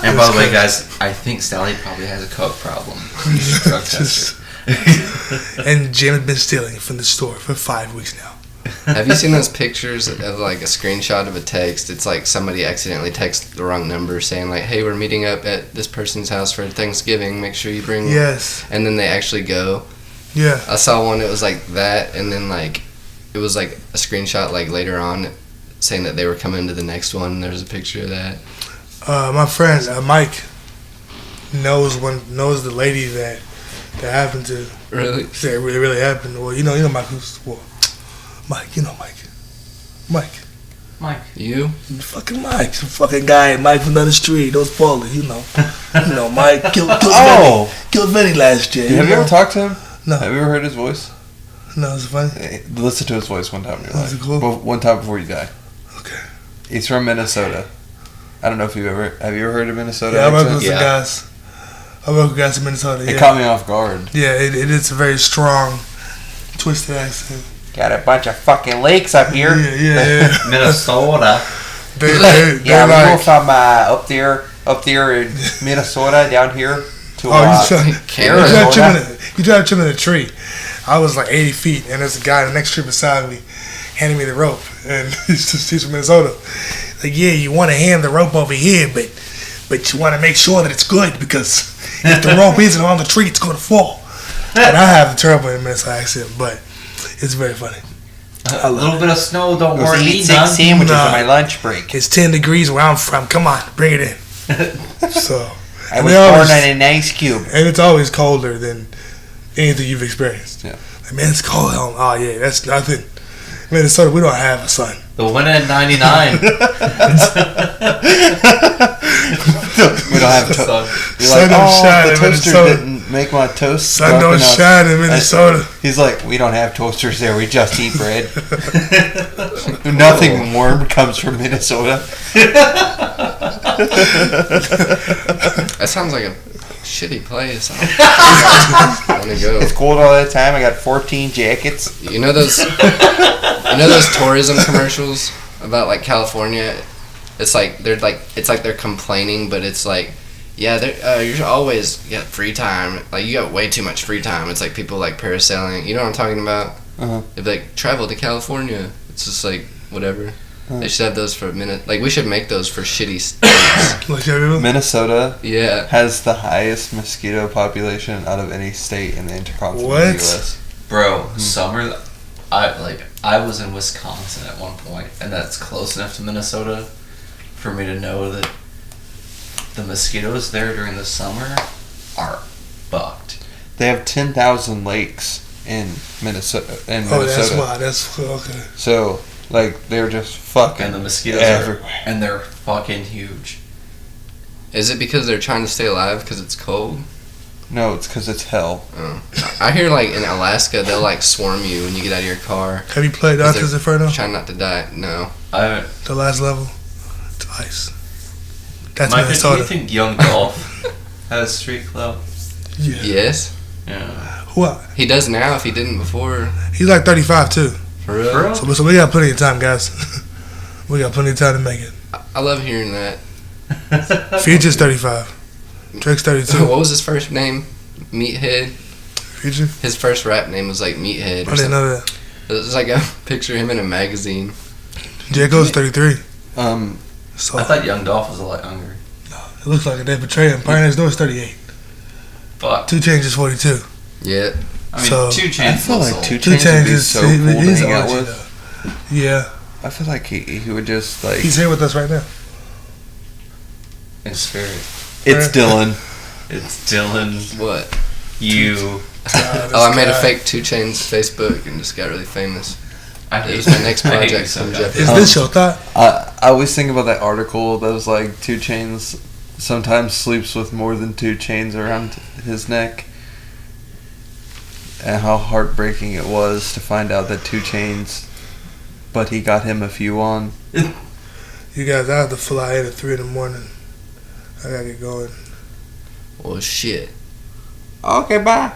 And by the way, guys, I think Sally probably has a coke problem. Drug tester. And Jim has been stealing from the store for 5 weeks now. Have you seen those pictures of like a screenshot of a text? It's like somebody accidentally texted the wrong number saying like, "Hey, we're meeting up at this person's house for Thanksgiving. Make sure you bring." Yes. And then they actually go. Yeah. I saw one that was like that, and then like it was like a screenshot like later on saying that they were coming to the next one. There's a picture of that. My friend Mike knows the lady that happened to. Really? Say it really happened. Well, Mike. Mike, Mike. You? Fucking Mike, some fucking guy, Mike from down the street, those police, Mike killed Vinny last year. Have you ever talked to him? No. Have you ever heard his voice? No, it's funny. Listen to his voice one time in your Was life. it cool? One time before you die. Okay. He's from Minnesota. I don't know if have you ever heard of Minnesota? Yeah, I work accent? with some guys. I work with guys in Minnesota. It Yeah. caught me off guard. Yeah, it is a very strong Twisted accent. Got a bunch of fucking lakes up here. Yeah. Minnesota. They're Yeah, we like, go from up there in Minnesota down here to you try to trim in a tree. I was like 80 feet, and there's a guy in the next tree beside me handing me the rope, and he's from Minnesota. Like, yeah, you want to hand the rope over here, but you want to make sure that it's good, because if the rope isn't on the tree, it's going to fall. And I have the terrible Minnesota accent, but it's very funny. A little bit of snow, don't Those worry. eat 6 sandwiches on my lunch break. It's 10 degrees where I'm from. Come on, bring it in. So I was born on an ice cube. And it's always colder than anything you've experienced. Yeah. Like, man, it's cold. Oh, yeah, that's nothing. Minnesota, we don't have a sun. The one in 99. We don't have toast. You're Sun like, don't shine the in toaster Minnesota. didn't make my toast. Sun dark don't enough." shine in Minnesota. He's like, we don't have toasters there. We just eat bread. Nothing warm comes from Minnesota. That sounds like a shitty place. I want to go. It's cold all the time. I got 14 jackets. You know those tourism commercials about like California? It's like they're complaining, but it's like, yeah, you're always got free time. Like, you got way too much free time. It's like people like parasailing. You know what I'm talking about? They'd be like, travel to California. It's just like whatever. They should have those for a minute. Like, we should make those for shitty states. Minnesota Yeah. has the highest mosquito population out of any state in the intercontinental U.S. Bro, summer, I was in Wisconsin at one point, and that's close enough to Minnesota for me to know that the mosquitoes there during the summer are fucked. They have 10,000 lakes in Minnesota. Oh, that's why. That's okay. So, like, they're just fucking And the mosquitoes everywhere. and they're fucking huge. Is it because they're trying to stay alive because it's cold? No, it's because it's hell. Oh. I hear like in Alaska they'll like swarm you when you get out of your car. Have you played Dante's Inferno? Trying not to die. No. I haven't. The last level? It's ice. That's Micah, do Minnesota. you think Young Dolph has a street club? Yeah. Yes. Yeah. What? He does now if he didn't before. He's like 35 too. For real? So we got plenty of time, guys. We got plenty of time to make it. I love hearing that. Future's 35. Drake's 32. What was his first name? Meathead? Future? His first rap name was like Meathead. I didn't know that. It was like a picture of him in a magazine. J. Cole's 33. So I thought Young Dolph was a lot younger. it looks like they portray him. Pioneer Next Door is 38. Fuck. 2 Chainz is 42. Yeah. I mean, So, 2 I Chainz feel looks like old. 2 2 Chainz would Chainz be is so cool to he's hang out OG with. though. Yeah. I feel like he would just like. He's here with us right now. In spirit. It's Dylan. It's Dylan. What? You. Oh, I made a fake 2 Chainz Facebook and just got really famous. I It hate was my next I hate project you so from much. Jeff. Is this your thought? I always think about that article that was like 2 Chainz sometimes sleeps with more than 2 chains around his neck, and how heartbreaking it was to find out that 2 Chainz, but he got him a few on. You guys, I have to fly in at 3 in the morning. I gotta get going. Well, shit. Okay, bye.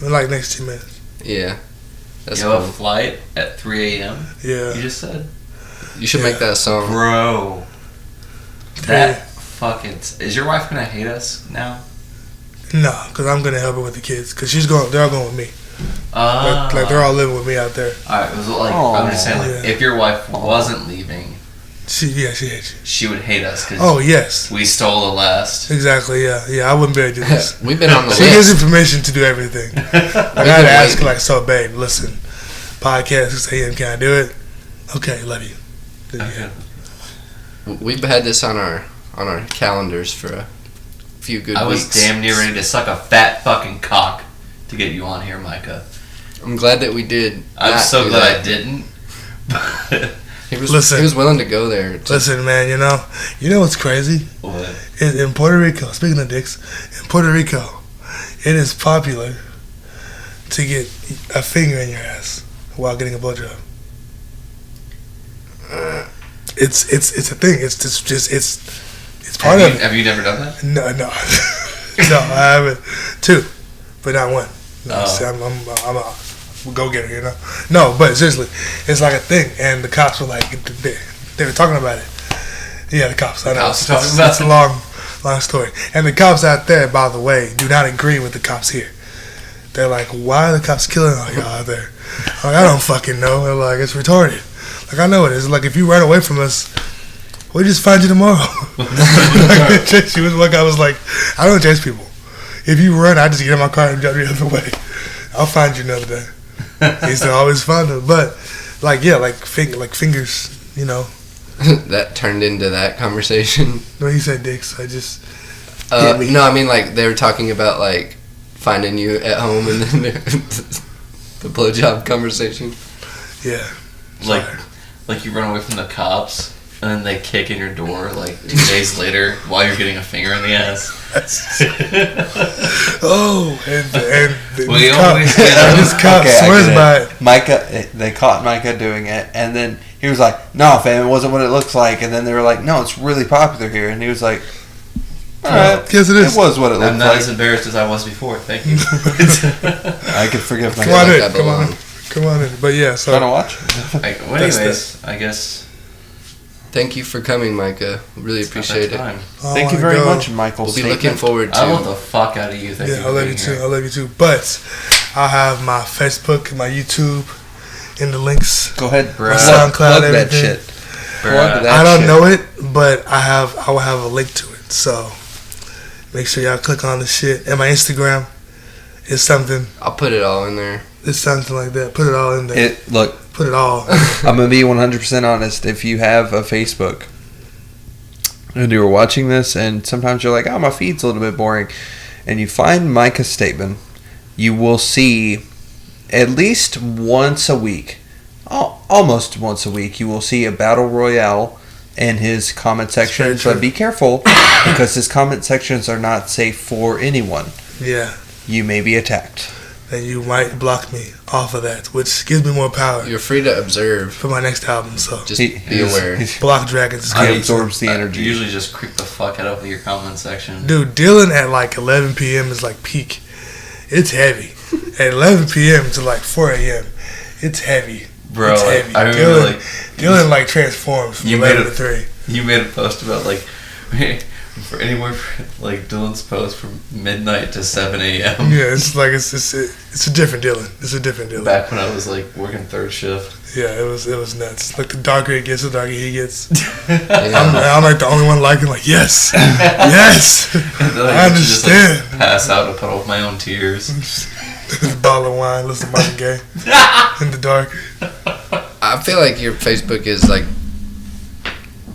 In like next 2 minutes. Yeah. That's You have a cool. flight at 3 a.m. Yeah. You just said, You should make that a song. bro. That fucking. Is your wife gonna hate us now? No, because I'm gonna help her with the kids. Because they're all going with me. Like they're all living with me out there. Alright, it was like I'm just saying, like, Yeah. if your wife wasn't leaving, She hates you. she would hate us because Oh, yes. we stole the last. Exactly, yeah. Yeah, I wouldn't be able to do this. We've been on the She gives list. me permission to do everything. Like, I had to ask her, like, so, babe, listen, podcast 6 a.m., can I do it? Okay, love you. Then, yeah. We've had this on our calendars for a few good I was weeks. damn near ready to suck a fat fucking cock to get you on here, Micah. I'm glad that we did. I'm not so do glad that. I didn't. He was willing to go there. Listen, man, you know what's crazy? What? In Puerto Rico, speaking of dicks, in Puerto Rico, it is popular to get a finger in your ass while getting a blowjob. It's a thing. It's part of it. Have you never done that? No, no, I haven't. 2, but not 1. No, Oh. see, we'll go get her, you know. No, but seriously, it's like a thing, and the cops were like, they were talking about it. Yeah, the cops. I know. It's a long story. And the cops out there, by the way, do not agree with the cops here. They're like, why are the cops killing all y'all out there? I'm like, I don't fucking know. They're like, it's retarded. Like, I know it is. Like, if you run away from us, we'll just find you tomorrow. Like, chase you. Like, I was like, I don't chase people. If you run, I just get in my car and drive the other way. I'll find you another day. He used to always find them. But, like, yeah, like fingers, you know. That turned into that conversation. No, he said dicks. I just... no, I mean, like, they were talking about, like, finding you at home and then the blowjob conversation. Yeah. Like you run away from the cops and then they kick in your door like 2 days later while you're getting a finger in the ass. Oh, and We cop, always get this cop swears by it. Micah, they caught Micah doing it, and then he was like, "No, fam, it wasn't what it looks like." And then they were like, "No, it's really popular here," and he was like, "All right, yes, it is. It was what it looked I'm like." not as embarrassed as I was before. Thank you. I can forgive Come myself. on like in, I come on in, belong. come on in. But yeah, so Trying to watch? Well, anyways, I guess Thank you for coming, Micah. Really appreciate it. oh Thank you my very God. much, Michael. We'll be Stateman. looking forward to. I love the fuck out of you. Thank you Yeah, for I love being you too. here. I love you too. But I'll have my Facebook and my YouTube in the links. Go ahead, Bro. plug, SoundCloud, plug that everything. shit. Bruh. Plug that I don't shit. know it, but I will have a link to it. So make sure y'all click on the shit. And my Instagram is something. I'll put it all in there. It's something like that. Put it all in there. Look, Put it all. I'm gonna be 100% honest. If you have a Facebook and you were watching this, and sometimes you're like, "Oh, my feed's a little bit boring," and you find Micah Stateman, you will see at least once a week, almost once a week, you will see a battle royale in his comment section. Very true. But be careful because his comment sections are not safe for anyone. Yeah. You may be attacked. And you might block me off of that, which gives me more power You're free to observe. for my next album. So Just be aware. Block Dragons is He coming. absorbs the energy. Usually just creep the fuck out of your comment section. Dude, dealing at like 11 p.m. is like peak. It's heavy. At 11 p.m. to like 4 a.m. It's heavy. Bro, It's heavy. I remember Dylan like transforms from You 11 made to it- 3. you made a post about like for anywhere like Dylan's post from midnight to 7 a.m. Yeah, it's like it's a different Dylan. It's a different Dylan. Back when I was like working third shift. Yeah, it was nuts. Like the darker it gets, the darker he gets. Yeah. I'm like the only one liking. Like yes, yes. And then I I used to just, like, understand. pass out and put up my own tears. Bottle of wine, listen to Marvin Gaye in the dark. I feel like your Facebook is like,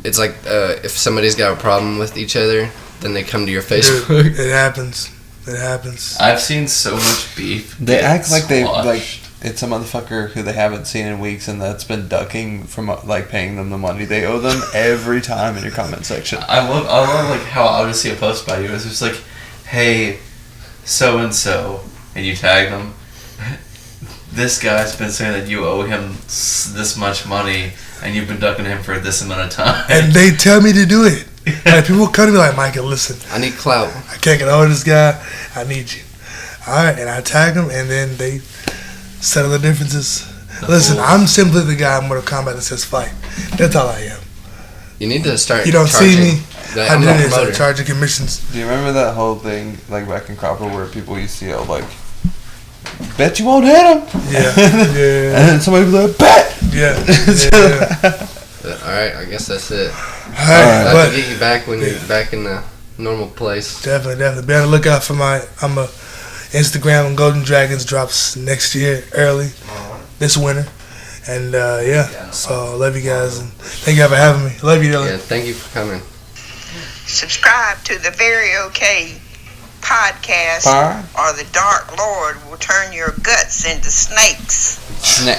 it's like if somebody's got a problem with each other, then they come to your Facebook. Dude, it happens. It happens. I've seen so much beef. They get act like they squashed. like it's a motherfucker who they haven't seen in weeks, and that's been ducking from like paying them the money they owe them every time in your comment section. I love like how I'll just see a post about you. It's just like, hey, so and so, and you tag them. This guy's been saying that you owe him this much money, and you've been ducking him for this amount of time. And they tell me to do it. Like people come to me like, Micah, listen, I need clout. I can't get hold of this guy. I need you. All right, and I tag them, and then they settle the differences. Listen, I'm simply the guy in Mortal Kombat that says fight. That's all I am. You need to start. You don't charging. see me. That- I I'm do not this. I'm promoter. charging commissions. Do you remember that whole thing like back in Cropper where people used to yell like, "Bet you won't hit him"? Yeah, And yeah, then somebody would be like, "Bet." yeah. yeah. But, all right, I guess that's it. All right, I'll have but to get you back when you're back in the normal place. definitely. Be on the lookout for I'm a Instagram. Golden Dragons drops next year, early this winter, and yeah. So I love you guys and thank you for having me. Love you, Dylan. Yeah, thank you for coming. Subscribe to the Very Okay podcast, Bye. or the Dark Lord will turn your guts into snakes. Snap.